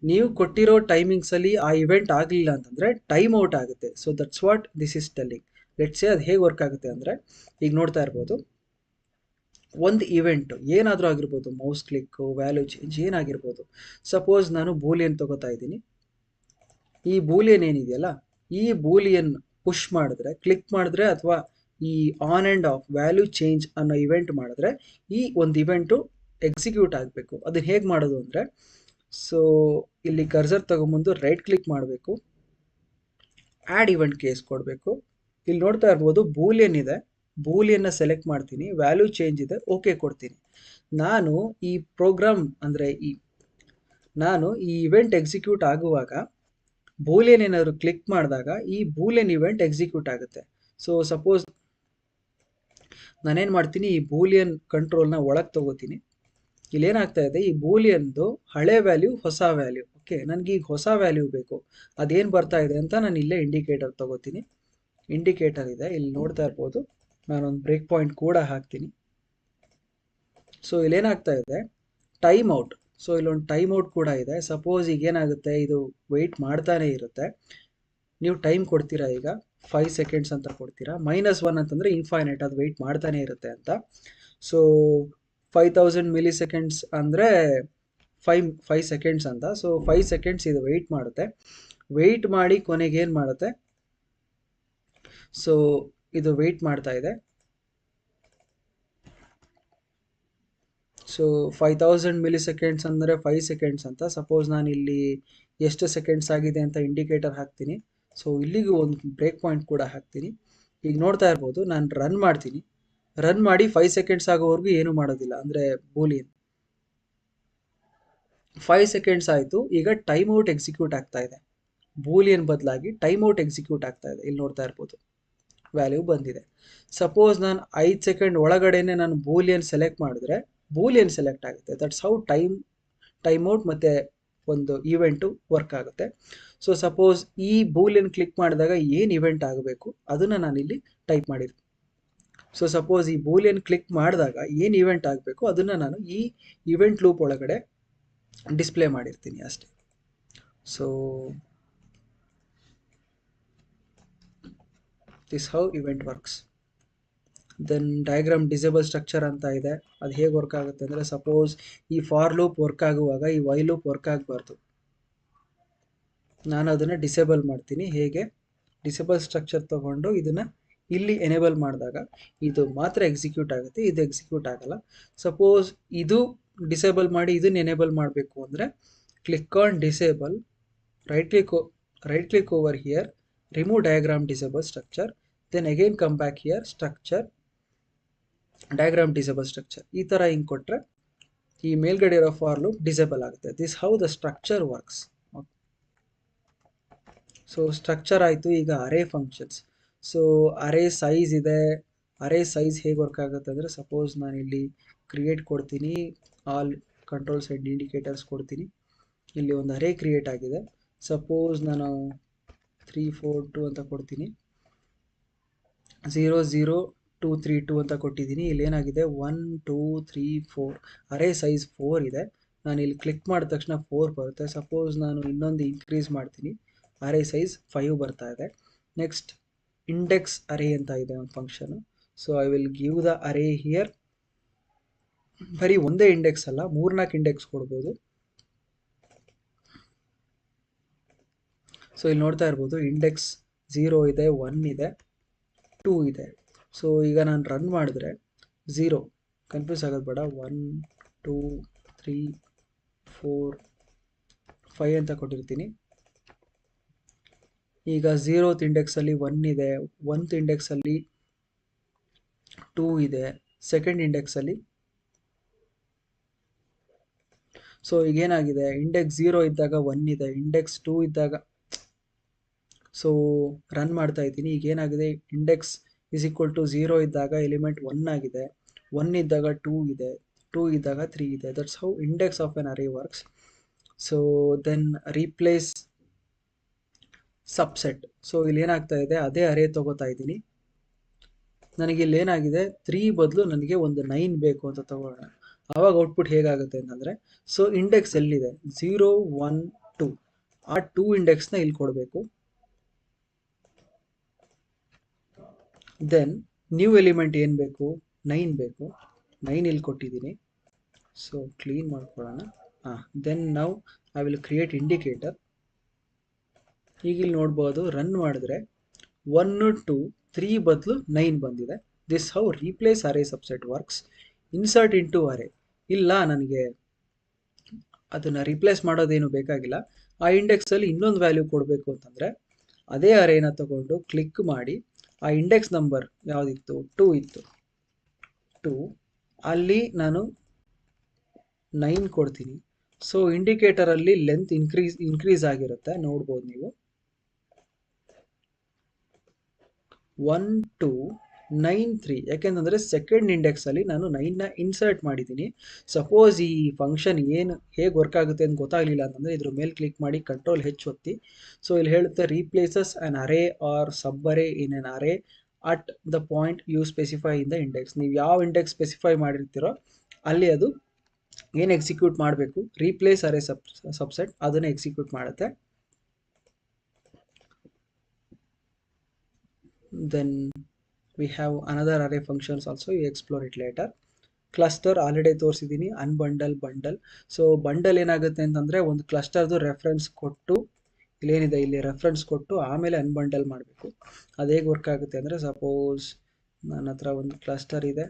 ನೀವು ಕೊಟ್ಟಿರೋ ಟೈಮಿಂಗ್ಸಲ್ಲಿ ಆ ಇವೆಂಟ್ ಆಗಲಿಲ್ಲ ಅಂತಂದರೆ ಟೈಮ್ ಔಟ್ ಆಗುತ್ತೆ. So that's what this is telling. Let's say ಅದು ಹೇಗೆ ವರ್ಕ್ ಆಗುತ್ತೆ ಅಂದರೆ, ಈಗ ನೋಡ್ತಾ ಇರ್ಬೋದು, ಒಂದು ಇವೆಂಟು ಏನಾದರೂ ಆಗಿರ್ಬೋದು, ಮೌಸ್ ಕ್ಲಿಕ್ಕು, ವ್ಯಾಲ್ಯೂ ಚೇಂಜ್ ಏನಾಗಿರ್ಬೋದು. ಸಪೋಸ್ ನಾನು ಬೂಲಿಯನ್ ತೊಗೋತಾ ಇದ್ದೀನಿ. ಈ ಬೂಲಿಯನ್ ಏನಿದೆಯಲ್ಲ, ಈ ಬೂಲಿಯನ್ ಪುಷ್ ಮಾಡಿದ್ರೆ, ಕ್ಲಿಕ್ ಮಾಡಿದ್ರೆ, ಅಥವಾ ಈ on and of value change ಅನ್ನೋ ಇವೆಂಟ್ ಮಾಡಿದ್ರೆ ಈ ಒಂದು ಇವೆಂಟು ಎಕ್ಸಿಕ್ಯೂಟ್ ಆಗಬೇಕು. ಅದನ್ನು ಹೇಗೆ ಮಾಡೋದು ಅಂದರೆ, ಸೊ ಇಲ್ಲಿ ಕರ್ಸರ್ ತಗೊಂಬಂದು ರೈಟ್ ಕ್ಲಿಕ್ ಮಾಡಬೇಕು, ಆ್ಯಡ್ ಇವೆಂಟ್ ಕೇಸ್ ಕೊಡಬೇಕು. ಇಲ್ಲಿ ನೋಡ್ತಾ ಇರ್ಬೋದು ಬೂಲಿಯನ್ ಇದೆ, ಬೂಲಿಯನ್ನ ಸೆಲೆಕ್ಟ್ ಮಾಡ್ತೀನಿ, ವ್ಯಾಲ್ಯೂ ಚೇಂಜ್ ಇದೆ, ಓಕೆ ಕೊಡ್ತೀನಿ. ನಾನು ಈ ಪ್ರೋಗ್ರಾಮ್ ಅಂದರೆ ನಾನು ಈ ಇವೆಂಟ್ ಎಕ್ಸಿಕ್ಯೂಟ್ ಆಗುವಾಗ ಬೂಲಿಯನ್ ಏನಾದರೂ ಕ್ಲಿಕ್ ಮಾಡಿದಾಗ ಈ ಬೂಲಿಯನ್ ಇವೆಂಟ್ ಎಕ್ಸಿಕ್ಯೂಟ್ ಆಗುತ್ತೆ. ಸೊ ಸಪೋಸ್ ನಾನೇನು ಮಾಡ್ತೀನಿ, ಈ ಬೂಲಿಯನ್ ಕಂಟ್ರೋಲ್ನ ಒಳಗೆ ತಗೋತೀನಿ. ಇಲ್ಲೇನಾಗ್ತಾ ಇದೆ, ಈ ಬೂಲಿಯನ್ದು ಹಳೆ ವ್ಯಾಲ್ಯೂ ಹೊಸ ವ್ಯಾಲ್ಯೂ. ಓಕೆ, ನನಗೆ ಈಗ ಹೊಸ ವ್ಯಾಲ್ಯೂ ಬೇಕು, ಅದೇನು ಬರ್ತಾ ಇದೆ ಅಂತ ನಾನು ಇಲ್ಲೇ ಇಂಡಿಕೇಟರ್ ತಗೋತೀನಿ. ಇಂಡಿಕೇಟರ್ ಇದೆ, ಇಲ್ಲಿ ನೋಡ್ತಾ ಇರ್ಬೋದು. ನಾನೊಂದು ಬ್ರೇಕ್ ಪಾಯಿಂಟ್ ಕೂಡ ಹಾಕ್ತೀನಿ. ಸೊ ಇಲ್ಲೇನಾಗ್ತಾ ಇದೆ, ಟೈಮ್ ಔಟ್. ಸೊ ಇಲ್ಲೊಂದು ಟೈಮ್ ಔಟ್ ಕೂಡ ಇದೆ. ಸಪೋಸ್ ಈಗ ಏನಾಗುತ್ತೆ, ಇದು ವೆಯ್ಟ್ ಮಾಡ್ತಾನೆ ಇರುತ್ತೆ. ನೀವು ಟೈಮ್ ಕೊಡ್ತೀರಾ, ಈಗ 5 ಸೆಕೆಂಡ್ಸ್ ಅಂತ ಕೊಡ್ತೀರಾ. -1 ಅಂತಂದರೆ ಇನ್ಫೈನೈಟ್, ಅದು ವೆಯ್ಟ್ ಮಾಡ್ತಾನೆ ಇರುತ್ತೆ ಅಂತ. ಸೊ 5000 ಮಿಲಿ ಸೆಕೆಂಡ್ಸ್ ಅಂದರೆ 5 ಸೆಕೆಂಡ್ಸ್ ಅಂತ. ಸೊ 5 ಸೆಕೆಂಡ್ಸ್ ಇದು ವೆಯ್ಟ್ ಮಾಡುತ್ತೆ. ವೆಯ್ಟ್ ಮಾಡಿ ಕೊನೆಗೆ ಏನು ಮಾಡುತ್ತೆ, ಸೊ ಇದು ವೆಯ್ಟ್ ಮಾಡ್ತಾ ಇದೆ. ಸೊ 5000 ಮಿಲಿ ಸೆಕೆಂಡ್ಸ್ ಅಂದರೆ 5 ಸೆಕೆಂಡ್ಸ್ ಅಂತ. ಸಪೋಸ್ ನಾನು ಇಲ್ಲಿ ಎಷ್ಟು ಸೆಕೆಂಡ್ಸ್ ಆಗಿದೆ ಅಂತ ಇಂಡಿಕೇಟರ್ ಹಾಕ್ತೀನಿ. ಸೊ ಇಲ್ಲಿಗೂ ಒಂದು ಬ್ರೇಕ್ ಪಾಯಿಂಟ್ ಕೂಡ ಹಾಕ್ತೀನಿ. ಈಗ ನೋಡ್ತಾ ಇರ್ಬೋದು, ನಾನು ರನ್ ಮಾಡ್ತೀನಿ. ರನ್ ಮಾಡಿ 5 ಸೆಕೆಂಡ್ಸ್ ಆಗೋವರೆಗೂ ಏನು ಮಾಡೋದಿಲ್ಲ, ಅಂದರೆ ಬೂಲಿಯನ್ 5 ಸೆಕೆಂಡ್ಸ್ ಆಯಿತು. ಈಗ ಟೈಮ್ ಔಟ್ ಎಕ್ಸಿಕ್ಯೂಟ್ ಆಗ್ತಾ ಇದೆ. ಬೂಲಿಯನ್ ಬದಲಾಗಿ ಟೈಮ್ ಔಟ್ ಎಕ್ಸಿಕ್ಯೂಟ್ ಆಗ್ತಾ ಇದೆ. ಇಲ್ಲಿ ನೋಡ್ತಾ ಇರ್ಬೋದು, ವ್ಯಾಲ್ಯೂ ಬಂದಿದೆ. ಸಪೋಸ್ ನಾನು 5 ಸೆಕೆಂಡ್ ಒಳಗಡೆನೆ ನಾನು ಬೂಲಿಯನ್ ಸೆಲೆಕ್ಟ್ ಮಾಡಿದ್ರೆ ಬೂಲಿಯನ್ ಸೆಲೆಕ್ಟ್ ಆಗುತ್ತೆ. ದಟ್ಸ್ ಹೌ ಟೈಮ್ ಔಟ್ ಮತ್ತು ಒಂದು ಈವೆಂಟು ವರ್ಕ್ ಆಗುತ್ತೆ. ಸೊ ಸಪೋಸ್ ಈ ಬೂಲಿಯನ್ ಕ್ಲಿಕ್ ಮಾಡಿದಾಗ ಏನು ಇವೆಂಟ್ ಆಗಬೇಕು ಅದನ್ನು ನಾನಿಲ್ಲಿ ಟೈಪ್ ಮಾಡಿರ್ತೀನಿ. ಸೊ ಸಪೋಸ್ ಈ ಬೂಲಿಯನ್ ಕ್ಲಿಕ್ ಮಾಡಿದಾಗ ಏನು ಇವೆಂಟ್ ಆಗಬೇಕು ಅದನ್ನು ನಾನು ಈ ಇವೆಂಟ್ ಲೂಪ್ ಒಳಗಡೆ ಡಿಸ್ಪ್ಲೇ ಮಾಡಿರ್ತೀನಿ ಅಷ್ಟೇ. So this how event works. Then diagram disable structure ಅಂತ ಇದೆ. ಅದು ಹೇಗೆ ವರ್ಕ್ ಆಗುತ್ತೆ ಅಂದರೆ, ಸಪೋಸ್ ಈ ಫಾರ್ ಲೂಪ್ ವರ್ಕ್ ಆಗುವಾಗ ಈ ವೈಲ್ ಲೂಪ್ ವರ್ಕ್ ಆಗಬಾರ್ದು. ನಾನು ಅದನ್ನು ಡಿಸೇಬಲ್ ಮಾಡ್ತೀನಿ. ಹೇಗೆ, ಡಿಸೇಬಲ್ ಸ್ಟ್ರಕ್ಚರ್ ತೊಗೊಂಡು ಇದನ್ನು ಇಲ್ಲಿ ಎನೇಬಲ್ ಮಾಡಿದಾಗ ಇದು ಮಾತ್ರ ಎಕ್ಸಿಕ್ಯೂಟ್ ಆಗುತ್ತೆ, ಇದು ಎಕ್ಸಿಕ್ಯೂಟ್ ಆಗಲ್ಲ. ಸಪೋಸ್ ಇದು ಡಿಸೇಬಲ್ ಮಾಡಿ ಇದನ್ನು ಎನೇಬಲ್ ಮಾಡಬೇಕು ಅಂದರೆ click on disable, right click over here, remove diagram disable structure, then again come back here, structure, diagram disable structure. ಈ ಥರ ಹಿಂಗೆ ಕೊಟ್ಟರೆ ಈ ಮೇಲ್ಗಡೆ ಇರೋ ಫಾರ್ ಲೂಪ್ ಡಿಸೇಬಲ್ ಆಗುತ್ತೆ. This how the structure works. So structure ಆಯಿತು. ಈಗ array functions. So array size ಇದೆ. ಅರೇ ಸೈಜ್ ಹೇಗೆ ವರ್ಕ್ ಆಗುತ್ತೆ ಅಂದರೆ, ಸಪೋಸ್ ನಾನಿಲ್ಲಿ ಕ್ರಿಯೇಟ್ ಕೊಡ್ತೀನಿ, ಆಲ್ ಕಂಟ್ರೋಲ್ಸ್ ಆ್ಯಂಡ್ ಇಂಡಿಕೇಟರ್ಸ್ ಕೊಡ್ತೀನಿ. ಇಲ್ಲಿ ಒಂದು ಅರೇ ಕ್ರಿಯೇಟ್ ಆಗಿದೆ. ಸಪೋಸ್ ನಾನು 342 ಅಂತ ಕೊಡ್ತೀನಿ, 00232 ಅಂತ ಕೊಟ್ಟಿದ್ದೀನಿ. ಇಲ್ಲಿ ಏನಾಗಿದೆ, 1 2 3 4 ಅರೇ ಸೈಜ್ 4 ಇದೆ. ನಾನು ಇಲ್ಲಿ ಕ್ಲಿಕ್ ಮಾಡಿದ ತಕ್ಷಣ 4 ಬರುತ್ತೆ. ಸಪೋಸ್ ನಾನು ಇನ್ನೊಂದು ಇನ್ಕ್ರೀಸ್ ಮಾಡ್ತೀನಿ, ಅರೇ ಸೈಜ್ 5 ಬರ್ತಾ ಇದೆ. ನೆಕ್ಸ್ಟ್ ಇಂಡೆಕ್ಸ್ ಅರೇ ಅಂತ ಇದೆ ಒಂದು function. So I will give the array here. ಬರೀ ಒಂದೇ ಇಂಡೆಕ್ಸ್ ಅಲ್ಲ, 3-4 ಇಂಡೆಕ್ಸ್ ಕೊಡ್ಬೋದು. ಸೊ ಇಲ್ಲಿ ನೋಡ್ತಾ ಇರ್ಬೋದು, ಇಂಡೆಕ್ಸ್ 0 ಇದೆ, 1 ಇದೆ, 2 ಇದೆ. ಸೊ ಈಗ ನಾನು ರನ್ ಮಾಡಿದ್ರೆ 0 ಕನ್ಫ್ಯೂಸ್ ಆಗೋದು ಬೇಡ. 1 2 3 4 5 ಅಂತ ಕೊಟ್ಟಿರ್ತೀನಿ. ಈಗ 0th ಇಂಡೆಕ್ಸಲ್ಲಿ 1 ಇದೆ, 1th ಇಂಡೆಕ್ಸಲ್ಲಿ 2 ಇದೆ, ಸೆಕೆಂಡ್ ಇಂಡೆಕ್ಸಲ್ಲಿ. ಸೊ ಈಗೇನಾಗಿದೆ, ಇಂಡೆಕ್ಸ್ 0 ಇದ್ದಾಗ 1 ಇದೆ, ಇಂಡೆಕ್ಸ್ 2 ಇದ್ದಾಗ, ಸೊ ರನ್ ಮಾಡ್ತಾ ಇದ್ದೀನಿ. ಈಗೇನಾಗಿದೆ, ಇಂಡೆಕ್ಸ್ ಇಸ್ ಈಕ್ವಲ್ ಟು 0 ಇದ್ದಾಗ ಎಲಿಮೆಂಟ್ 1 ಆಗಿದೆ, 1 ಇದ್ದಾಗ 2 ಇದೆ, 2 ಇದ್ದಾಗ 3 ಇದೆ. That's how index of an array works. So then replace subset. So ಇಲ್ಲಿ ಏನಾಗ್ತಾ ಇದೆ, ಅದೇ ಅರೇ ತಗೋತಾ ಇದ್ದೀನಿ. ನನಗೆ ಇಲ್ಲಿ ಏನಾಗಿದೆ, 3 ಬದಲು ನನಗೆ ಒಂದು 9 ಬೇಕು ಅಂತ ತಗೊಳ್ಳೋಣ. ಆವಾಗ ಔಟ್ಪುಟ್ ಹೇಗಾಗುತ್ತೆ ಅಂತಂದರೆ, ಸೊ ಇಂಡೆಕ್ಸ್ ಎಲ್ಲಿದೆ, 0 1 2, ಆ 2 ಇಂಡೆಕ್ಸ್ನ ಇಲ್ಲಿ ಕೊಡಬೇಕು. ದೆನ್ ನ್ಯೂ ಎಲಿಮೆಂಟ್ ಏನು ಬೇಕು, 9 ಬೇಕು, 9 ಇಲ್ಲಿ ಕೊಟ್ಟಿದ್ದೀನಿ. ಸೊ ಕ್ಲೀನ್ ಮಾಡ್ಕೊಳ್ಳೋಣ. ದೆನ್ ನಾವು ಐ ವಿಲ್ ಕ್ರಿಯೇಟ್ ಇಂಡಿಕೇಟರ್. ಈಗ ಇಲ್ಲಿ ನೋಡ್ಬೋದು, ರನ್ ಮಾಡಿದ್ರೆ 1 2 3 ಬದಲು 9 ಬಂದಿದೆ. This how replace array subset works. Insert into array. ಇಲ್ಲ, ನನಗೆ ಅದನ್ನು ರೀಪ್ಲೇಸ್ ಮಾಡೋದೇನು ಬೇಕಾಗಿಲ್ಲ. ಆ ಇಂಡೆಕ್ಸಲ್ಲಿ ಇನ್ನೊಂದು ವ್ಯಾಲ್ಯೂ ಕೊಡಬೇಕು ಅಂತಂದರೆ ಅದೇ ಅರೇನ ತಗೊಂಡು ಕ್ಲಿಕ್ ಮಾಡಿ, ಆ ಇಂಡೆಕ್ಸ್ ನಂಬರ್ ಯಾವುದಿತ್ತು, 2 ಇತ್ತು, 2 ಅಲ್ಲಿ ನಾನು 9 ಕೊಡ್ತೀನಿ. ಸೊ ಇಂಡಿಕೇಟರಲ್ಲಿ ಲೆಂತ್ ಇನ್ಕ್ರೀಸ್ ಆಗಿರುತ್ತೆ, ನೋಡ್ಬೋದು ನೀವು. 1 2 9 3, ಯಾಕೆಂತಂದರೆ ಸೆಕೆಂಡ್ ಇಂಡೆಕ್ಸಲ್ಲಿ ನಾನು 9ನ ಇನ್ಸರ್ಟ್ ಮಾಡಿದ್ದೀನಿ. ಸಪೋಸ್ ಈ ಫಂಕ್ಷನ್ ಏನು ಹೇಗೆ ವರ್ಕ್ ಆಗುತ್ತೆ ಅಂತ ಗೊತ್ತಾಗಲಿಲ್ಲ ಅಂತಂದರೆ ಇದ್ರ ಮೇಲೆ ಕ್ಲಿಕ್ ಮಾಡಿ ಕಂಟ್ರೋಲ್ H ಒತ್ತಿ. ಸೊ ಇಲ್ಲಿ ಹೇಳುತ್ತೆ, replaces on array or sub array in an array at the point you specify in the index. ನೀವು ಯಾವ ಇಂಡೆಕ್ಸ್ ಸ್ಪೆಸಿಫೈ ಮಾಡಿರ್ತೀರೋ ಅಲ್ಲಿ ಅದು ಏನು ಎಕ್ಸಿಕ್ಯೂಟ್ ಮಾಡಬೇಕು, ರೀಪ್ಲೇಸ್ ಅರೇ ಸಬ್ಸೆಟ್ ಅದನ್ನು ಎಕ್ಸಿಕ್ಯೂಟ್ ಮಾಡುತ್ತೆ. Then we have another array functions also, you explore it later. Cluster already ತೋರಿಸಿದ್ದೀನಿ, ಅನ್ಬಂಡಲ್, bundle. So bundle ಏನಾಗುತ್ತೆ ಅಂತಂದರೆ, ಒಂದು ಕ್ಲಸ್ಟರ್ದು ರೆಫರೆನ್ಸ್ ಕೊಟ್ಟು, ಇಲ್ಲೇನಿದೆ ಇಲ್ಲಿ ರೆಫರೆನ್ಸ್ ಕೊಟ್ಟು ಆಮೇಲೆ ಅನ್ಬಂಡಲ್ ಮಾಡಬೇಕು. ಅದು ಹೇಗೆ ವರ್ಕ್ ಆಗುತ್ತೆ ಅಂದರೆ, ಸಪೋಸ್ ನನ್ನ ಹತ್ರ ಒಂದು ಕ್ಲಸ್ಟರ್ ಇದೆ,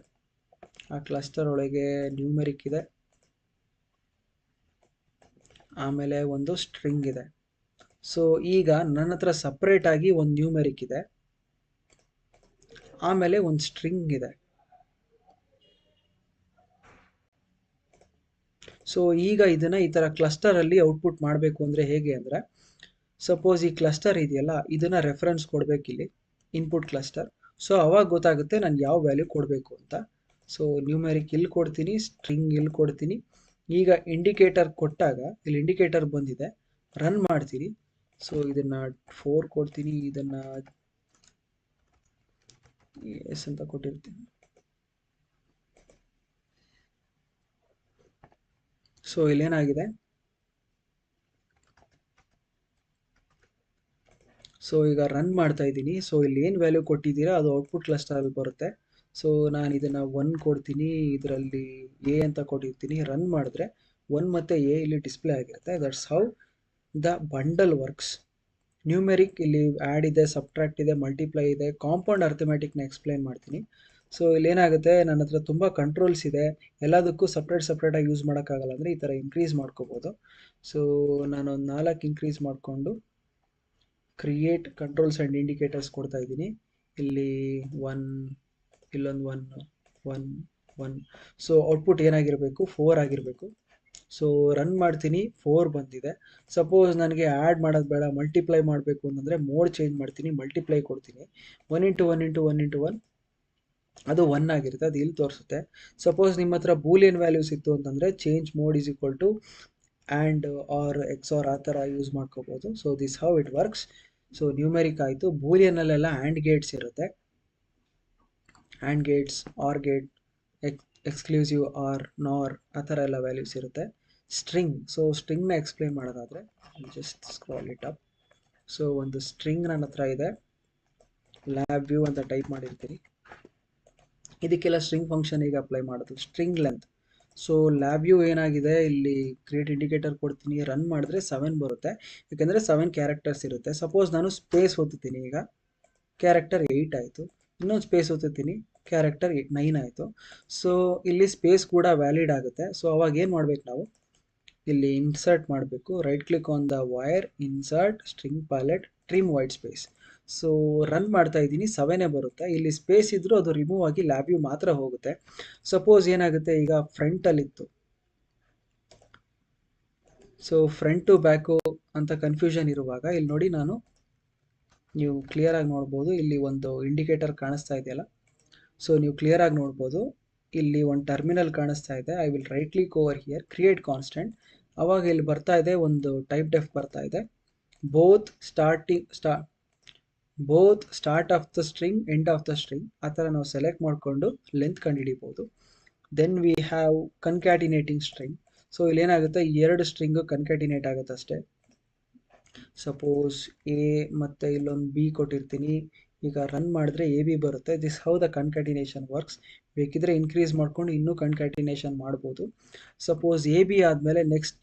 ಆ ಕ್ಲಸ್ಟರ್ ಒಳಗೆ ನ್ಯೂಮೆರಿಕ್ ಇದೆ, ಆಮೇಲೆ ಒಂದು ಸ್ಟ್ರಿಂಗ್ ಇದೆ. ಸೊ ಈಗ ನನ್ನ ಹತ್ರ ಸಪ್ರೇಟಾಗಿ ಒಂದು ನ್ಯೂಮೆರಿಕ್ ಇದೆ, ಆಮೇಲೆ ಒಂದು ಸ್ಟ್ರಿಂಗ್ ಇದೆ. ಸೊ ಈಗ ಇದನ್ನು ಈ ಥರ ಕ್ಲಸ್ಟರಲ್ಲಿ ಔಟ್ಪುಟ್ ಮಾಡಬೇಕು ಅಂದರೆ ಹೇಗೆ ಅಂದರೆ, ಸಪೋಸ್ ಈ ಕ್ಲಸ್ಟರ್ ಇದೆಯಲ್ಲ, ಇದನ್ನು ರೆಫರೆನ್ಸ್ ಕೊಡಬೇಕಿಲ್ಲಿ, ಇನ್ಪುಟ್ ಕ್ಲಸ್ಟರ್. ಸೊ ಅವಾಗ ಗೊತ್ತಾಗುತ್ತೆ ನಾನು ಯಾವ ವ್ಯಾಲ್ಯೂ ಕೊಡಬೇಕು ಅಂತ. ಸೊ ನ್ಯೂಮೆರಿಕ್ ಇಲ್ಲಿ ಕೊಡ್ತೀನಿ, ಸ್ಟ್ರಿಂಗ್ ಇಲ್ಲಿ ಕೊಡ್ತೀನಿ. ಈಗ ಇಂಡಿಕೇಟರ್ ಕೊಟ್ಟಾಗ ಇಲ್ಲಿ ಇಂಡಿಕೇಟರ್ ಬಂದಿದೆ, ರನ್ ಮಾಡ್ತೀನಿ. ಸೊ ಇದನ್ನು 4 ಕೊಡ್ತೀನಿ, ಇದನ್ನು ಎಸ್ ಅಂತ ಕೊಟ್ಟಿರ್ತೀನಿ. ಸೊ ಇಲ್ಲೇನಾಗಿದೆ, ಸೊ ಈಗ ರನ್ ಮಾಡ್ತಾ ಇದ್ದೀನಿ. ಸೊ ಇಲ್ಲಿ ಏನು ವ್ಯಾಲ್ಯೂ ಕೊಟ್ಟಿದ್ದೀರಾ ಅದು ಔಟ್ಪುಟ್ ಕ್ಲಸ್ಟರಲ್ಲಿ ಬರುತ್ತೆ. ಸೊ ನಾನು ಇದನ್ನು 1 ಕೊಡ್ತೀನಿ, ಇದರಲ್ಲಿ ಎ ಅಂತ ಕೊಟ್ಟಿರ್ತೀನಿ. ರನ್ ಮಾಡಿದ್ರೆ 1 ಮತ್ತು ಎ ಇಲ್ಲಿ ಡಿಸ್ಪ್ಲೇ ಆಗಿರುತ್ತೆ. That's how the bundle works. Numeric ಇಲ್ಲಿ ಆ್ಯಡ್ ಇದೆ, ಸಬ್ಟ್ರಾಕ್ಟ್ ಇದೆ, ಮಲ್ಟಿಪ್ಲೈ ಇದೆ, ಕಾಂಪೌಂಡ್ ಅರ್ಥಮೆಟಿಕ್ನ ಎಕ್ಸ್ಪ್ಲೈನ್ ಮಾಡ್ತೀನಿ. ಸೊ ಇಲ್ಲೇನಾಗುತ್ತೆ, ನನ್ನ ಹತ್ರ ತುಂಬ ಕಂಟ್ರೋಲ್ಸ್ ಇದೆ, ಎಲ್ಲದಕ್ಕೂ ಸಪ್ರೇಟಾಗಿ ಯೂಸ್ ಮಾಡೋಕ್ಕಾಗಲ್ಲ ಅಂದರೆ ಈ ಥರ ಇನ್ಕ್ರೀಸ್ ಮಾಡ್ಕೋಬೋದು. ಸೊ ನಾನೊಂದು 4 ಇನ್ಕ್ರೀಸ್ ಮಾಡಿಕೊಂಡು ಕ್ರಿಯೇಟ್ ಕಂಟ್ರೋಲ್ಸ್ ಆ್ಯಂಡ್ ಇಂಡಿಕೇಟರ್ಸ್ ಕೊಡ್ತಾ ಇದ್ದೀನಿ. ಇಲ್ಲಿ 1, ಇಲ್ಲೊಂದು 1 1 1. ಸೊ ಔಟ್ಪುಟ್ ಏನಾಗಿರಬೇಕು, 4 ಆಗಿರಬೇಕು. ಸೊ ರನ್ ಮಾಡ್ತೀನಿ, 4 ಬಂದಿದೆ. ಸಪೋಸ್ ನನಗೆ ಆ್ಯಡ್ ಮಾಡೋದು ಬೇಡ, ಮಲ್ಟಿಪ್ಲೈ ಮಾಡಬೇಕು ಅಂತಂದರೆ ಮೋಡ್ ಚೇಂಜ್ ಮಾಡ್ತೀನಿ, ಮಲ್ಟಿಪ್ಲೈ ಕೊಡ್ತೀನಿ. 1 × 1 × 1 × 1 ಅದು 1 ಆಗಿರುತ್ತೆ, ಅದು ಇಲ್ಲಿ ತೋರಿಸುತ್ತೆ. ಸಪೋಸ್ ನಿಮ್ಮ ಹತ್ರ ಬೂಲಿಯನ್ ವ್ಯಾಲ್ಯೂಸ್ ಇತ್ತು ಅಂತಂದರೆ change mode is equal to and or X or ಆ ಥರ ಯೂಸ್ ಮಾಡ್ಕೋಬೋದು. So this how it works. So numeric ಆಯಿತು. ಬೂಲಿಯನಲ್ಲೆಲ್ಲ ಆ್ಯಂಡ್ ಗೇಟ್ಸ್ ಇರುತ್ತೆ, and gates, or gate, exclusive or, nor ಆ ಥರ ಎಲ್ಲ ವ್ಯಾಲ್ಯೂಸ್ ಇರುತ್ತೆ. ಸ್ಟ್ರಿಂಗ್, ಸೊ ಸ್ಟ್ರಿಂಗ್ನ ಎಕ್ಸ್ಪ್ಲೇನ್ ಮಾಡೋದಾದರೆ just scroll it up. So ಒಂದು ಸ್ಟ್ರಿಂಗ್ ನನ್ನ ಹತ್ರ ಇದೆ, ಲ್ಯಾಬ್ ವ್ಯೂ ಅಂತ ಟೈಪ್ ಮಾಡಿರ್ತೀನಿ. ಇದಕ್ಕೆಲ್ಲ ಸ್ಟ್ರಿಂಗ್ ಫಂಕ್ಷನ್ ಈಗ ಅಪ್ಲೈ ಮಾಡೋದು. String length. So lab view ಏನಾಗಿದೆ, ಇಲ್ಲಿ ಕ್ರಿಯೇಟ್ ಇಂಡಿಕೇಟರ್ ಕೊಡ್ತೀನಿ, ರನ್ ಮಾಡಿದ್ರೆ 7 ಬರುತ್ತೆ, ಯಾಕೆಂದರೆ 7 ಕ್ಯಾರೆಕ್ಟರ್ಸ್ ಇರುತ್ತೆ. ಸಪೋಸ್ ನಾನು ಸ್ಪೇಸ್ ಓದ್ತೀನಿ, ಈಗ ಕ್ಯಾರೆಕ್ಟರ್ 8 ಆಯಿತು. ಇನ್ನೊಂದು ಸ್ಪೇಸ್ ಓದ್ತೀನಿ, ಕ್ಯಾರೆಕ್ಟರ್ 9 ಆಯಿತು. ಸೊ ಇಲ್ಲಿ ಸ್ಪೇಸ್ ಕೂಡ ವ್ಯಾಲಿಡ್ ಆಗುತ್ತೆ. ಸೊ ಅವಾಗ ಏನು ಮಾಡ್ಬೇಕು ನಾವು, ಇಲ್ಲಿ ಇನ್ಸರ್ಟ್ ಮಾಡಬೇಕು, right click on the wire, insert string palette, trim white space. So run ಮಾಡ್ತಾ ಇದ್ದೀನಿ, 7 ಬರುತ್ತೆ. ಇಲ್ಲಿ ಸ್ಪೇಸ್ ಇದ್ರೂ ಅದು ರಿಮೂವ್ ಆಗಿ ಲ್ಯಾಬ್ ವ್ಯೂ ಮಾತ್ರ ಹೋಗುತ್ತೆ. ಸಪೋಸ್ ಏನಾಗುತ್ತೆ, ಈಗ ಫ್ರಂಟಲ್ಲಿತ್ತು, ಸೊ ಫ್ರಂಟ್ ಟು ಬ್ಯಾಕು ಅಂತ ಕನ್ಫ್ಯೂಷನ್ ಇರುವಾಗ ಇಲ್ಲಿ ನೋಡಿ, ನೀವು ಕ್ಲಿಯರ್ ಆಗಿ ನೋಡ್ಬೋದು, ಇಲ್ಲಿ ಒಂದು ಇಂಡಿಕೇಟರ್ ಕಾಣಿಸ್ತಾ ಇದೆಯಲ್ಲ. ಸೊ ನೀವು ಕ್ಲಿಯರ್ ಆಗಿ ನೋಡ್ಬೋದು, ಇಲ್ಲಿ ಒಂದು ಟರ್ಮಿನಲ್ ಕಾಣಿಸ್ತಾ ಇದೆ. I will right click over here, create constant. ಅವಾಗ ಇಲ್ಲಿ ಬರ್ತಾ ಇದೆ ಒಂದು ಟೈಪ್ ಡೆಫ್ ಬರ್ತಾ ಇದೆ, both start of the string, end of the string. ಆ ಥರ ನಾವು ಸೆಲೆಕ್ಟ್ ಮಾಡಿಕೊಂಡು ಲೆಂತ್ ಕಂಡುಹಿಡಿಬೋದು. Then we have concatenating string. ಸೊ ಇಲ್ಲಿ ಏನಾಗುತ್ತೆ, 2 ಸ್ಟ್ರಿಂಗು ಕನ್ಕ್ಯಾಟಿನೇಟ್ ಆಗುತ್ತೆ ಅಷ್ಟೇ. ಸಪೋಸ್ ಎ ಮತ್ತು ಇಲ್ಲೊಂದು ಬಿ ಕೊಟ್ಟಿರ್ತೀನಿ. ಈಗ ರನ್ ಮಾಡಿದ್ರೆ ಎ ಬಿ ಬರುತ್ತೆ. This how the concatenation works. ಬೇಕಿದ್ರೆ ಇನ್ಕ್ರೀಸ್ ಮಾಡ್ಕೊಂಡು ಇನ್ನೂ ಕನ್ಕ್ಯಾಟಿನೇಷನ್ ಮಾಡ್ಬೋದು. ಸಪೋಸ್ ಎ ಬಿ ಆದಮೇಲೆ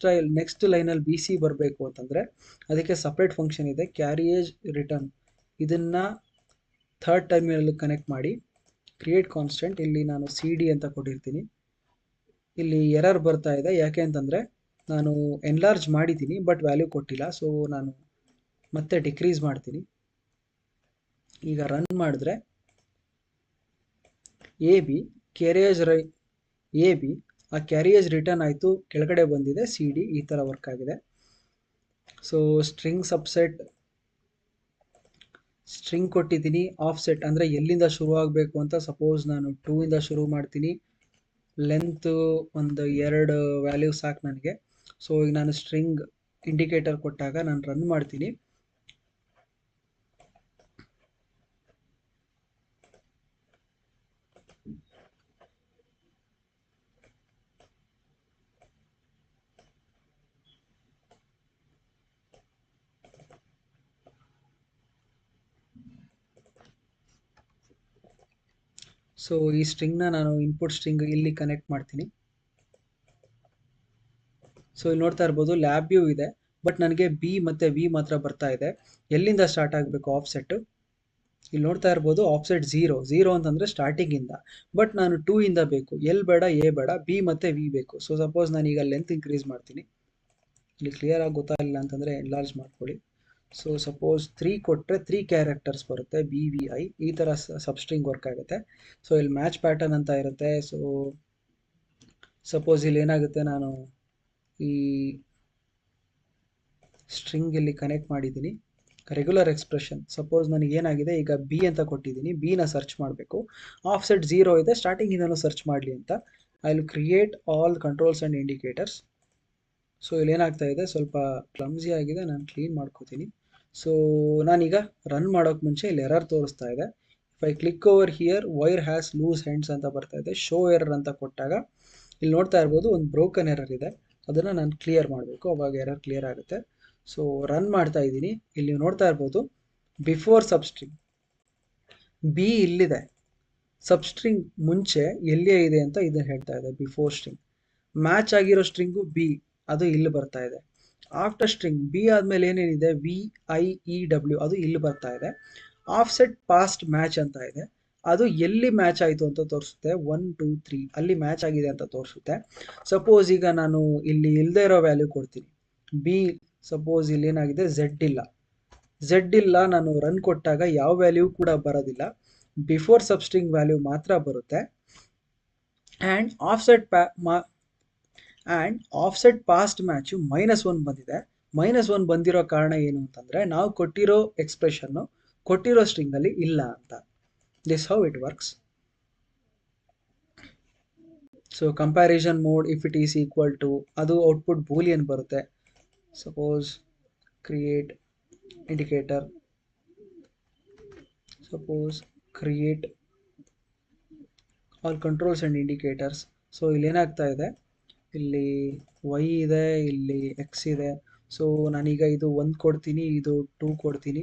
ನೆಕ್ಸ್ಟ್ ಲೈನಲ್ಲಿ ಬಿ ಸಿ ಬರಬೇಕು ಅಂತಂದರೆ ಅದಕ್ಕೆ ಸಪ್ರೇಟ್ ಫಂಕ್ಷನ್ ಇದೆ, ಕ್ಯಾರಿಯೇಜ್ ರಿಟರ್ನ್. ಇದನ್ನು ಥರ್ಡ್ ಟರ್ಮಿನಲ್ ಕನೆಕ್ಟ್ ಮಾಡಿ, ಕ್ರಿಯೇಟ್ ಕಾನ್ಸ್ಟೆಂಟ್. ಇಲ್ಲಿ ನಾನು ಸಿ ಡಿ ಅಂತ ಕೊಟ್ಟಿರ್ತೀನಿ. ಇಲ್ಲಿ ಎರರ್ ಬರ್ತಾ ಇದೆ, ಯಾಕೆ ಅಂತಂದರೆ ನಾನು ಎನ್ಲಾರ್ಜ್ ಮಾಡಿದ್ದೀನಿ ಬಟ್ ವ್ಯಾಲ್ಯೂ ಕೊಟ್ಟಿಲ್ಲ. ಸೊ ನಾನು ಮತ್ತೆ ಡಿಕ್ರೀಸ್ ಮಾಡ್ತೀನಿ. ಈಗ ರನ್ ಮಾಡಿದ್ರೆ ಎ ಬಿ ಆ ಕ್ಯಾರಿಯೇಜ್ ರಿಟರ್ನ್ ಆಯಿತು, ಕೆಳಗಡೆ ಬಂದಿದೆ ಸಿ ಡಿ. ಈ ಥರ ವರ್ಕ್ ಆಗಿದೆ. ಸೊ ಸ್ಟ್ರಿಂಗ್ ಸಬ್ಸೆಟ್, ಸ್ಟ್ರಿಂಗ್ ಕೊಟ್ಟಿದ್ದೀನಿ. ಆಫ್ಸೆಟ್ ಅಂದರೆ ಎಲ್ಲಿಂದ ಶುರು ಆಗಬೇಕು ಅಂತ. ಸಪೋಸ್ ನಾನು 2 ಇಂದ ಶುರು ಮಾಡ್ತೀನಿ. ಲೆಂತ್ ಒಂದು 2 ವ್ಯಾಲ್ಯೂ ಸಾಕು ನನಗೆ. ಸೊ ಈಗ ನಾನು ಸ್ಟ್ರಿಂಗ್ ಇಂಡಿಕೇಟರ್ ಕೊಟ್ಟಾಗ ನಾನು ರನ್ ಮಾಡ್ತೀನಿ. ಸೊ ಈ ಸ್ಟ್ರಿಂಗ್ನ ನಾನು ಇನ್ಪುಟ್ ಸ್ಟ್ರಿಂಗ್ ಇಲ್ಲಿ ಕನೆಕ್ಟ್ ಮಾಡ್ತೀನಿ. ಸೊ ಇಲ್ಲಿ ನೋಡ್ತಾ ಇರ್ಬೋದು, ಲ್ಯಾಬ್ ವ್ಯೂ ಇದೆ, ಬಟ್ ನನಗೆ ಬಿ ಮತ್ತು ವಿ ಮಾತ್ರ ಬರ್ತಾ ಇದೆ. ಎಲ್ಲಿಂದ ಸ್ಟಾರ್ಟ್ ಆಗಬೇಕು ಆಫ್ಸೆಟ್? ಇಲ್ಲಿ ನೋಡ್ತಾ ಇರ್ಬೋದು, ಆಫ್ಸೆಟ್ 0 ಅಂತಂದರೆ ಸ್ಟಾರ್ಟಿಂಗಿಂದ. ಬಟ್ ನಾನು 2 ಇಂದ ಬೇಕು. ಎಲ್ ಬೇಡ, ಎ ಬೇಡ, ಬಿ ಮತ್ತು ವಿ ಬೇಕು. ಸೊ ಸಪೋಸ್ ನಾನೀಗ ಲೆಂತ್ ಇನ್ಕ್ರೀಸ್ ಮಾಡ್ತೀನಿ. ಇಲ್ಲಿ ಕ್ಲಿಯರ್ ಆಗಿ ಗೊತ್ತಾಗಲಿಲ್ಲ ಅಂತಂದರೆ ಎನ್ಲಾರ್ಜ್ ಮಾಡ್ಕೊಳ್ಳಿ. ಸೊ ಸಪೋಸ್ 3 ಕೊಟ್ಟರೆ 3 ಕ್ಯಾರೆಕ್ಟರ್ಸ್ ಬರುತ್ತೆ, ಬಿ ವಿ ಐ. ಈ ಥರ ಸಬ್ಸ್ಟ್ರಿಂಗ್ ವರ್ಕ್ ಆಗುತ್ತೆ. ಸೊ ಇಲ್ಲಿ ಮ್ಯಾಚ್ ಪ್ಯಾಟರ್ನ್ ಅಂತ ಇರುತ್ತೆ. ಸೊ ಸಪೋಸ್ ಇಲ್ಲಿ ಏನಾಗುತ್ತೆ, ನಾನು ಈ ಸ್ಟ್ರಿಂಗ್ ಇಲ್ಲಿ ಕನೆಕ್ಟ್ ಮಾಡಿದ್ದೀನಿ, ರೆಗ್ಯುಲರ್ ಎಕ್ಸ್ಪ್ರೆಷನ್. ಸಪೋಸ್ ನನಗೆ ಏನಾಗಿದೆ, ಈಗ ಬಿ ಅಂತ ಕೊಟ್ಟಿದ್ದೀನಿ, ಬಿನ ಸರ್ಚ್ ಮಾಡಬೇಕು. ಆಫ್ಸೆಟ್ 0 ಇದೆ, ಸ್ಟಾರ್ಟಿಂಗಿಂದನೂ ಸರ್ಚ್ ಮಾಡಲಿ ಅಂತ. I will create all controls and indicators. So ಇಲ್ಲಿ ಏನಾಗ್ತಾ ಇದೆ, ಸ್ವಲ್ಪ ಕ್ಲಮ್ಸಿ ಆಗಿದೆ, ನಾನು ಕ್ಲೀನ್ ಮಾಡ್ಕೋತೀನಿ. ಸೊ ನಾನೀಗ ರನ್ ಮಾಡೋಕ್ಕೆ ಮುಂಚೆ ಇಲ್ಲಿ ಎರರ್ ತೋರಿಸ್ತಾ ಇದೆ. If I click over here, wire has loose ends ಅಂತ ಬರ್ತಾ ಇದೆ. ಶೋ ಎರರ್ ಅಂತ ಕೊಟ್ಟಾಗ ಇಲ್ಲಿ ನೋಡ್ತಾ ಇರ್ಬೋದು, ಒಂದು ಬ್ರೋಕನ್ ಎರರ್ ಇದೆ. ಅದನ್ನು ನಾನು ಕ್ಲಿಯರ್ ಮಾಡಬೇಕು, ಅವಾಗ ಎರರ್ ಕ್ಲಿಯರ್ ಆಗುತ್ತೆ. ಸೊ ರನ್ ಮಾಡ್ತಾ ಇದ್ದೀನಿ. ಇಲ್ಲಿ ನೋಡ್ತಾ ಇರ್ಬೋದು, ಬಿಫೋರ್ ಸಬ್ಸ್ಟ್ರಿಂಗ್ ಬಿ ಇಲ್ಲಿದೆ, ಸಬ್ಸ್ಟ್ರಿಂಗ್ ಮುಂಚೆ ಎಲ್ಲಿಯೇ ಇದೆ ಅಂತ ಇದನ್ನು ಹೇಳ್ತಾ ಇದೆ. ಬಿಫೋರ್ ಸ್ಟ್ರಿಂಗ್ ಮ್ಯಾಚ್ ಆಗಿರೋ ಸ್ಟ್ರಿಂಗು ಬಿ, ಅದು ಇಲ್ಲಿ ಬರ್ತಾ ಇದೆ. ಆಫ್ಟರ್ ಸ್ಟ್ರಿಂಗ್ ಬಿ ಆದಮೇಲೆ ಏನೇನಿದೆ, ವಿ ಐ ಇ ಡಬ್ಲ್ಯೂ, ಅದು ಇಲ್ಲಿ ಬರ್ತಾ ಇದೆ. ಆಫ್ಸೆಟ್ ಪಾಸ್ಟ್ ಮ್ಯಾಚ್ ಅಂತ ಇದೆ, ಅದು ಎಲ್ಲಿ ಮ್ಯಾಚ್ ಆಯಿತು ಅಂತ ತೋರಿಸುತ್ತೆ. 1 2 3 ಅಲ್ಲಿ ಮ್ಯಾಚ್ ಆಗಿದೆ ಅಂತ ತೋರಿಸುತ್ತೆ. ಸಪೋಸ್ ಈಗ ನಾನು ಇಲ್ಲಿ ಇಲ್ಲದೆ ಇರೋ ವ್ಯಾಲ್ಯೂ ಕೊಡ್ತೀನಿ, ಬಿ. ಸಪೋಸ್ ಇಲ್ಲಿ ಏನಾಗಿದೆ, ಝೆಡ್ ಇಲ್ಲ. ನಾನು ರನ್ ಕೊಟ್ಟಾಗ ಯಾವ ವ್ಯಾಲ್ಯೂ ಕೂಡ ಬರೋದಿಲ್ಲ, ಬಿಫೋರ್ ಸಬ್ಸ್ಟ್ರಿಂಗ್ ವ್ಯಾಲ್ಯೂ ಮಾತ್ರ ಬರುತ್ತೆ. ಆ್ಯಂಡ್ ಆಫ್ಸೆಟ್ ಪಾಸ್ಟ್ ಮ್ಯಾಚು -1 ಬಂದಿದೆ. -1 ಬಂದಿರೋ ಕಾರಣ ಏನು ಅಂತಂದರೆ, ನಾವು ಕೊಟ್ಟಿರೋ ಎಕ್ಸ್ಪ್ರೆಷನ್ನು ಕೊಟ್ಟಿರೋ ಸ್ಟ್ರಿಂಗಲ್ಲಿ ಇಲ್ಲ ಅಂತ. This how it works. So comparison mode, if it is equal to, ಅದು ಔಟ್ಪುಟ್ ಬೂಲಿಯನ್ ಬರುತ್ತೆ. Suppose create indicator, suppose create all controls and indicators. So ಇಲ್ಲಿ ಏನಾಗ್ತಾ ಇದೆ, ಇಲ್ಲಿ ವೈ ಇದೆ, ಇಲ್ಲಿ ಎಕ್ಸ್ ಇದೆ. ಸೊ ನಾನೀಗ ಇದು 1 ಕೊಡ್ತೀನಿ, ಇದು 2 ಕೊಡ್ತೀನಿ.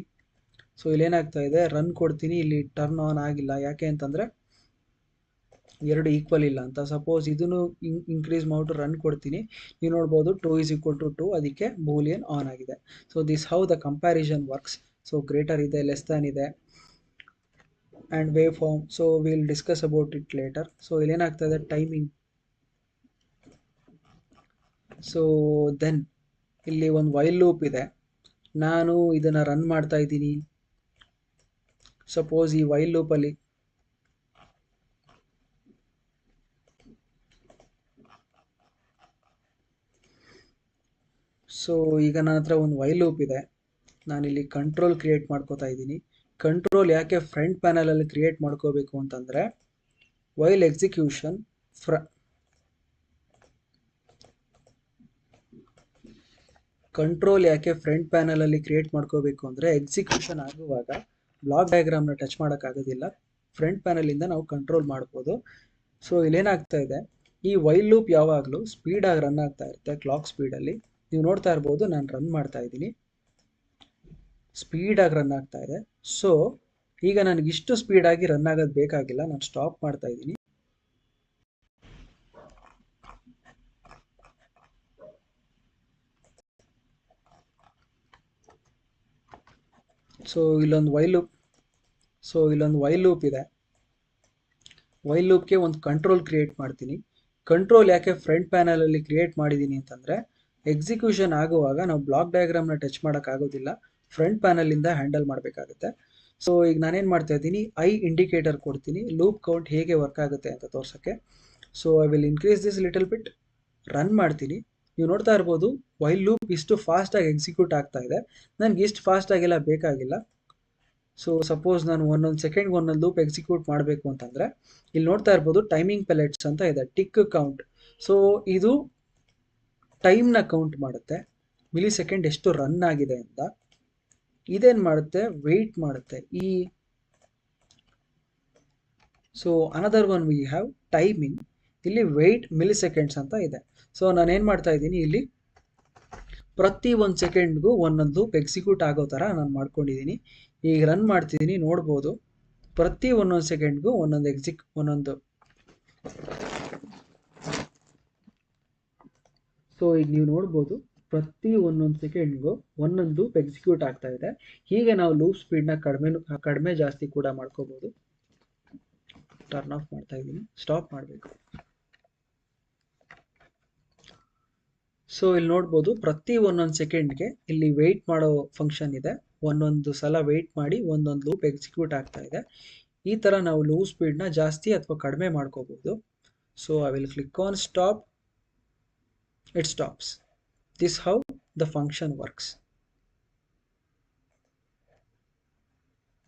ಸೊ ಇಲ್ಲೇನಾಗ್ತಾ ಇದೆ, ರನ್ ಕೊಡ್ತೀನಿ, ಇಲ್ಲಿ ಟರ್ನ್ ಆನ್ ಆಗಿಲ್ಲ. ಯಾಕೆ ಅಂತಂದರೆ 2 ಈಕ್ವಲ್ ಇಲ್ಲ ಅಂತ. ಸಪೋಸ್ ಇದನ್ನು ಇನ್ಕ್ರೀಸ್ ಮಾಡಿಬಿಟ್ಟು ರನ್ ಕೊಡ್ತೀನಿ, ನೀವು ನೋಡ್ಬೋದು 2 = 2, ಅದಕ್ಕೆ ಬೂಲಿಯನ್ ಆನ್ ಆಗಿದೆ. So this how the comparison works. So greater ಇದೆ, ಲೆಸ್ ದ್ಯಾನ್ ಇದೆ. and waveform. So we'll discuss about it later. So ಇಲ್ಲಿ ಏನಾಗ್ತದೆ ಟೈಮಿಂಗ್. ಸೊ ದೆನ್ ಇಲ್ಲಿ ಒಂದು ವೈಲ್ ಲೂಪ್ ಇದೆ. ನಾನು ಇದನ್ನು ರನ್ ಮಾಡ್ತಾ ಇದ್ದೀನಿ. ಸಪೋಸ್ ಈ ವೈಲ್ ಲೂಪಲ್ಲಿ ಸೊ ಈಗ ನನ್ನ ಹತ್ರ ಒಂದು ವೈಲ್ ಲೂಪ್ ಇದೆ. ನಾನಿಲ್ಲಿ ಕಂಟ್ರೋಲ್ ಕ್ರಿಯೇಟ್ ಮಾಡ್ಕೋತಾ ಇದ್ದೀನಿ. ಕಂಟ್ರೋಲ್ ಯಾಕೆ ಫ್ರಂಟ್ ಪ್ಯಾನಲಲ್ಲಿ ಕ್ರಿಯೇಟ್ ಮಾಡ್ಕೋಬೇಕು ಅಂತಂದರೆ ವೈಲ್ ಎಕ್ಸಿಕ್ಯೂಷನ್ ಕಂಟ್ರೋಲ್ ಯಾಕೆ ಫ್ರಂಟ್ ಪ್ಯಾನಲಲ್ಲಿ ಕ್ರಿಯೇಟ್ ಮಾಡ್ಕೋಬೇಕು ಅಂದರೆ ಎಕ್ಸಿಕ್ಯೂಷನ್ ಆಗುವಾಗ ಬ್ಲಾಕ್ ಡಯಾಗ್ರಾಮ್ನ ಟಚ್ ಮಾಡೋಕ್ಕಾಗೋದಿಲ್ಲ. ಫ್ರಂಟ್ ಪ್ಯಾನಲಿಂದ ನಾವು ಕಂಟ್ರೋಲ್ ಮಾಡ್ಬೋದು. ಸೊ ಇಲ್ಲೇನಾಗ್ತಾ ಇದೆ, ಈ ವೈಲ್ ಲೂಪ್ ಯಾವಾಗಲೂ ಸ್ಪೀಡಾಗಿ ರನ್ ಆಗ್ತಾ ಇರುತ್ತೆ. ಕ್ಲಾಕ್ ಸ್ಪೀಡಲ್ಲಿ ನೀವು ನೋಡ್ತಾ ಇರ್ಬೋದು, ನಾನು ರನ್ ಮಾಡ್ತಾ ಇದ್ದೀನಿ, ಸ್ಪೀಡಾಗಿ ರನ್ ಆಗ್ತಾ ಇದೆ. ಸೊ ಈಗ ನನಗೆ ಇಷ್ಟು ಸ್ಪೀಡಾಗಿ ರನ್ ಆಗೋದು ಬೇಕಾಗಿಲ್ಲ, ನಾನು ಸ್ಟಾಪ್ ಮಾಡ್ತಾ ಇದ್ದೀನಿ. ಸೊ ಇಲ್ಲೊಂದು ವೈಲ್ ಲೂಪ್ ಇದೆ. ವೈಲ್ ಲೂಪ್ಗೆ ಒಂದು ಕಂಟ್ರೋಲ್ ಕ್ರಿಯೇಟ್ ಮಾಡ್ತೀನಿ. ಕಂಟ್ರೋಲ್ ಯಾಕೆ ಫ್ರಂಟ್ ಪ್ಯಾನಲಲ್ಲಿ ಕ್ರಿಯೇಟ್ ಮಾಡಿದ್ದೀನಿ ಅಂತಂದರೆ ಎಕ್ಸಿಕ್ಯೂಷನ್ ಆಗುವಾಗ ನಾವು ಬ್ಲಾಕ್ ಡಯಾಗ್ರಾಮ್ನ ಟಚ್ ಮಾಡೋಕ್ಕಾಗೋದಿಲ್ಲ, ಫ್ರಂಟ್ ಪ್ಯಾನಲಿಂದ ಹ್ಯಾಂಡಲ್ ಮಾಡಬೇಕಾಗುತ್ತೆ. ಸೊ ಈಗ ನಾನೇನು ಮಾಡ್ತಾ ಇದ್ದೀನಿ, ಐ ಇಂಡಿಕೇಟರ್ ಕೊಡ್ತೀನಿ ಲೂಪ್ ಕೌಂಟ್ ಹೇಗೆ ವರ್ಕ್ ಆಗುತ್ತೆ ಅಂತ ತೋರ್ಸೋಕ್ಕೆ. So I will increase this little bit, run ಮಾಡ್ತೀನಿ. ನೀವು ನೋಡ್ತಾ ಇರ್ಬೋದು ವೈಲ್ ಲೂಪ್ ಇಷ್ಟು ಫಾಸ್ಟಾಗಿ ಎಕ್ಸಿಕ್ಯೂಟ್ ಆಗ್ತಾ ಇದೆ. ನನಗೆ ಇಷ್ಟು ಫಾಸ್ಟಾಗೆಲ್ಲ ಬೇಕಾಗಿಲ್ಲ. ಸೊ ಸಪೋಸ್ ನಾನು ಒಂದೊಂದು ಸೆಕೆಂಡ್ಗೆ ಒಂದೊಂದು ಲೂಪ್ ಎಕ್ಸಿಕ್ಯೂಟ್ ಮಾಡಬೇಕು ಅಂತಂದರೆ ಇಲ್ಲಿ ನೋಡ್ತಾ ಇರ್ಬೋದು ಟೈಮಿಂಗ್ ಪೆಲೆಟ್ಸ್ ಅಂತ ಇದೆ, ಟಿಕ್ ಕೌಂಟ್. ಸೊ ಇದು ಟೈಮ್ನ ಕೌಂಟ್ ಮಾಡುತ್ತೆ, ಮಿಲಿ ಸೆಕೆಂಡ್ ಎಷ್ಟು ರನ್ ಆಗಿದೆ ಅಂತ. ಇದೇನು ಮಾಡುತ್ತೆ, ವೆಯ್ಟ್ ಮಾಡುತ್ತೆ. So another one we have timing, ಇಲ್ಲಿ ವೆಯ್ಟ್ ಮಿಲಿ ಸೆಕೆಂಡ್ಸ್ ಅಂತ ಇದೆ. ಸೊ ನಾನೇನು ಮಾಡ್ತಾ ಇದ್ದೀನಿ, ಇಲ್ಲಿ ಪ್ರತಿ ಒಂದು ಸೆಕೆಂಡ್ಗೂ ಒಂದೊಂದು ಲೂಪ್ ಎಕ್ಸಿಕ್ಯೂಟ್ ಆಗೋ ಥರ ನಾನು ಮಾಡ್ಕೊಂಡಿದ್ದೀನಿ. ಈಗ ರನ್ ಮಾಡ್ತಿದ್ದೀನಿ, ನೋಡ್ಬೋದು ಪ್ರತಿ ಒಂದೊಂದು ಸೆಕೆಂಡ್ಗೂ ಒಂದೊಂದು. ಸೊ ಈಗ ನೀವು ನೋಡ್ಬೋದು ಪ್ರತಿ ಒಂದೊಂದು ಸೆಕೆಂಡ್ಗೂ ಒಂದೊಂದು ಲೂಪ್ ಎಕ್ಸಿಕ್ಯೂಟ್ ಆಗ್ತಾ ಇದೆ. ಹೀಗೆ ನಾವು ಲೂಪ್ ಸ್ಪೀಡ್ನ ಕಡಿಮೆ ಜಾಸ್ತಿ ಕೂಡ ಮಾಡ್ಕೋಬೋದು. ಟರ್ನ್ ಆಫ್ ಮಾಡ್ತಾ ಇದ್ದೀನಿ, ಸ್ಟಾಪ್ ಮಾಡಬೇಕು. ಸೊ ಇಲ್ಲಿ ನೋಡ್ಬೋದು ಪ್ರತಿ ಒಂದೊಂದು ಸೆಕೆಂಡ್ಗೆ ಇಲ್ಲಿ ವೆಯ್ಟ್ ಮಾಡೋ ಫಂಕ್ಷನ್ ಇದೆ. ಒಂದೊಂದು ಸಲ ವೆಯ್ಟ್ ಮಾಡಿ ಒಂದೊಂದು ಲೂಪ್ ಎಕ್ಸಿಕ್ಯೂಟ್ ಆಗ್ತಾ ಇದೆ. ಈ ಥರ ನಾವು ಲೂಪ್ ಸ್ಪೀಡ್ನ ಜಾಸ್ತಿ ಅಥವಾ ಕಡಿಮೆ ಮಾಡ್ಕೋಬೋದು. So I will click on stop, it stops. This how the function works.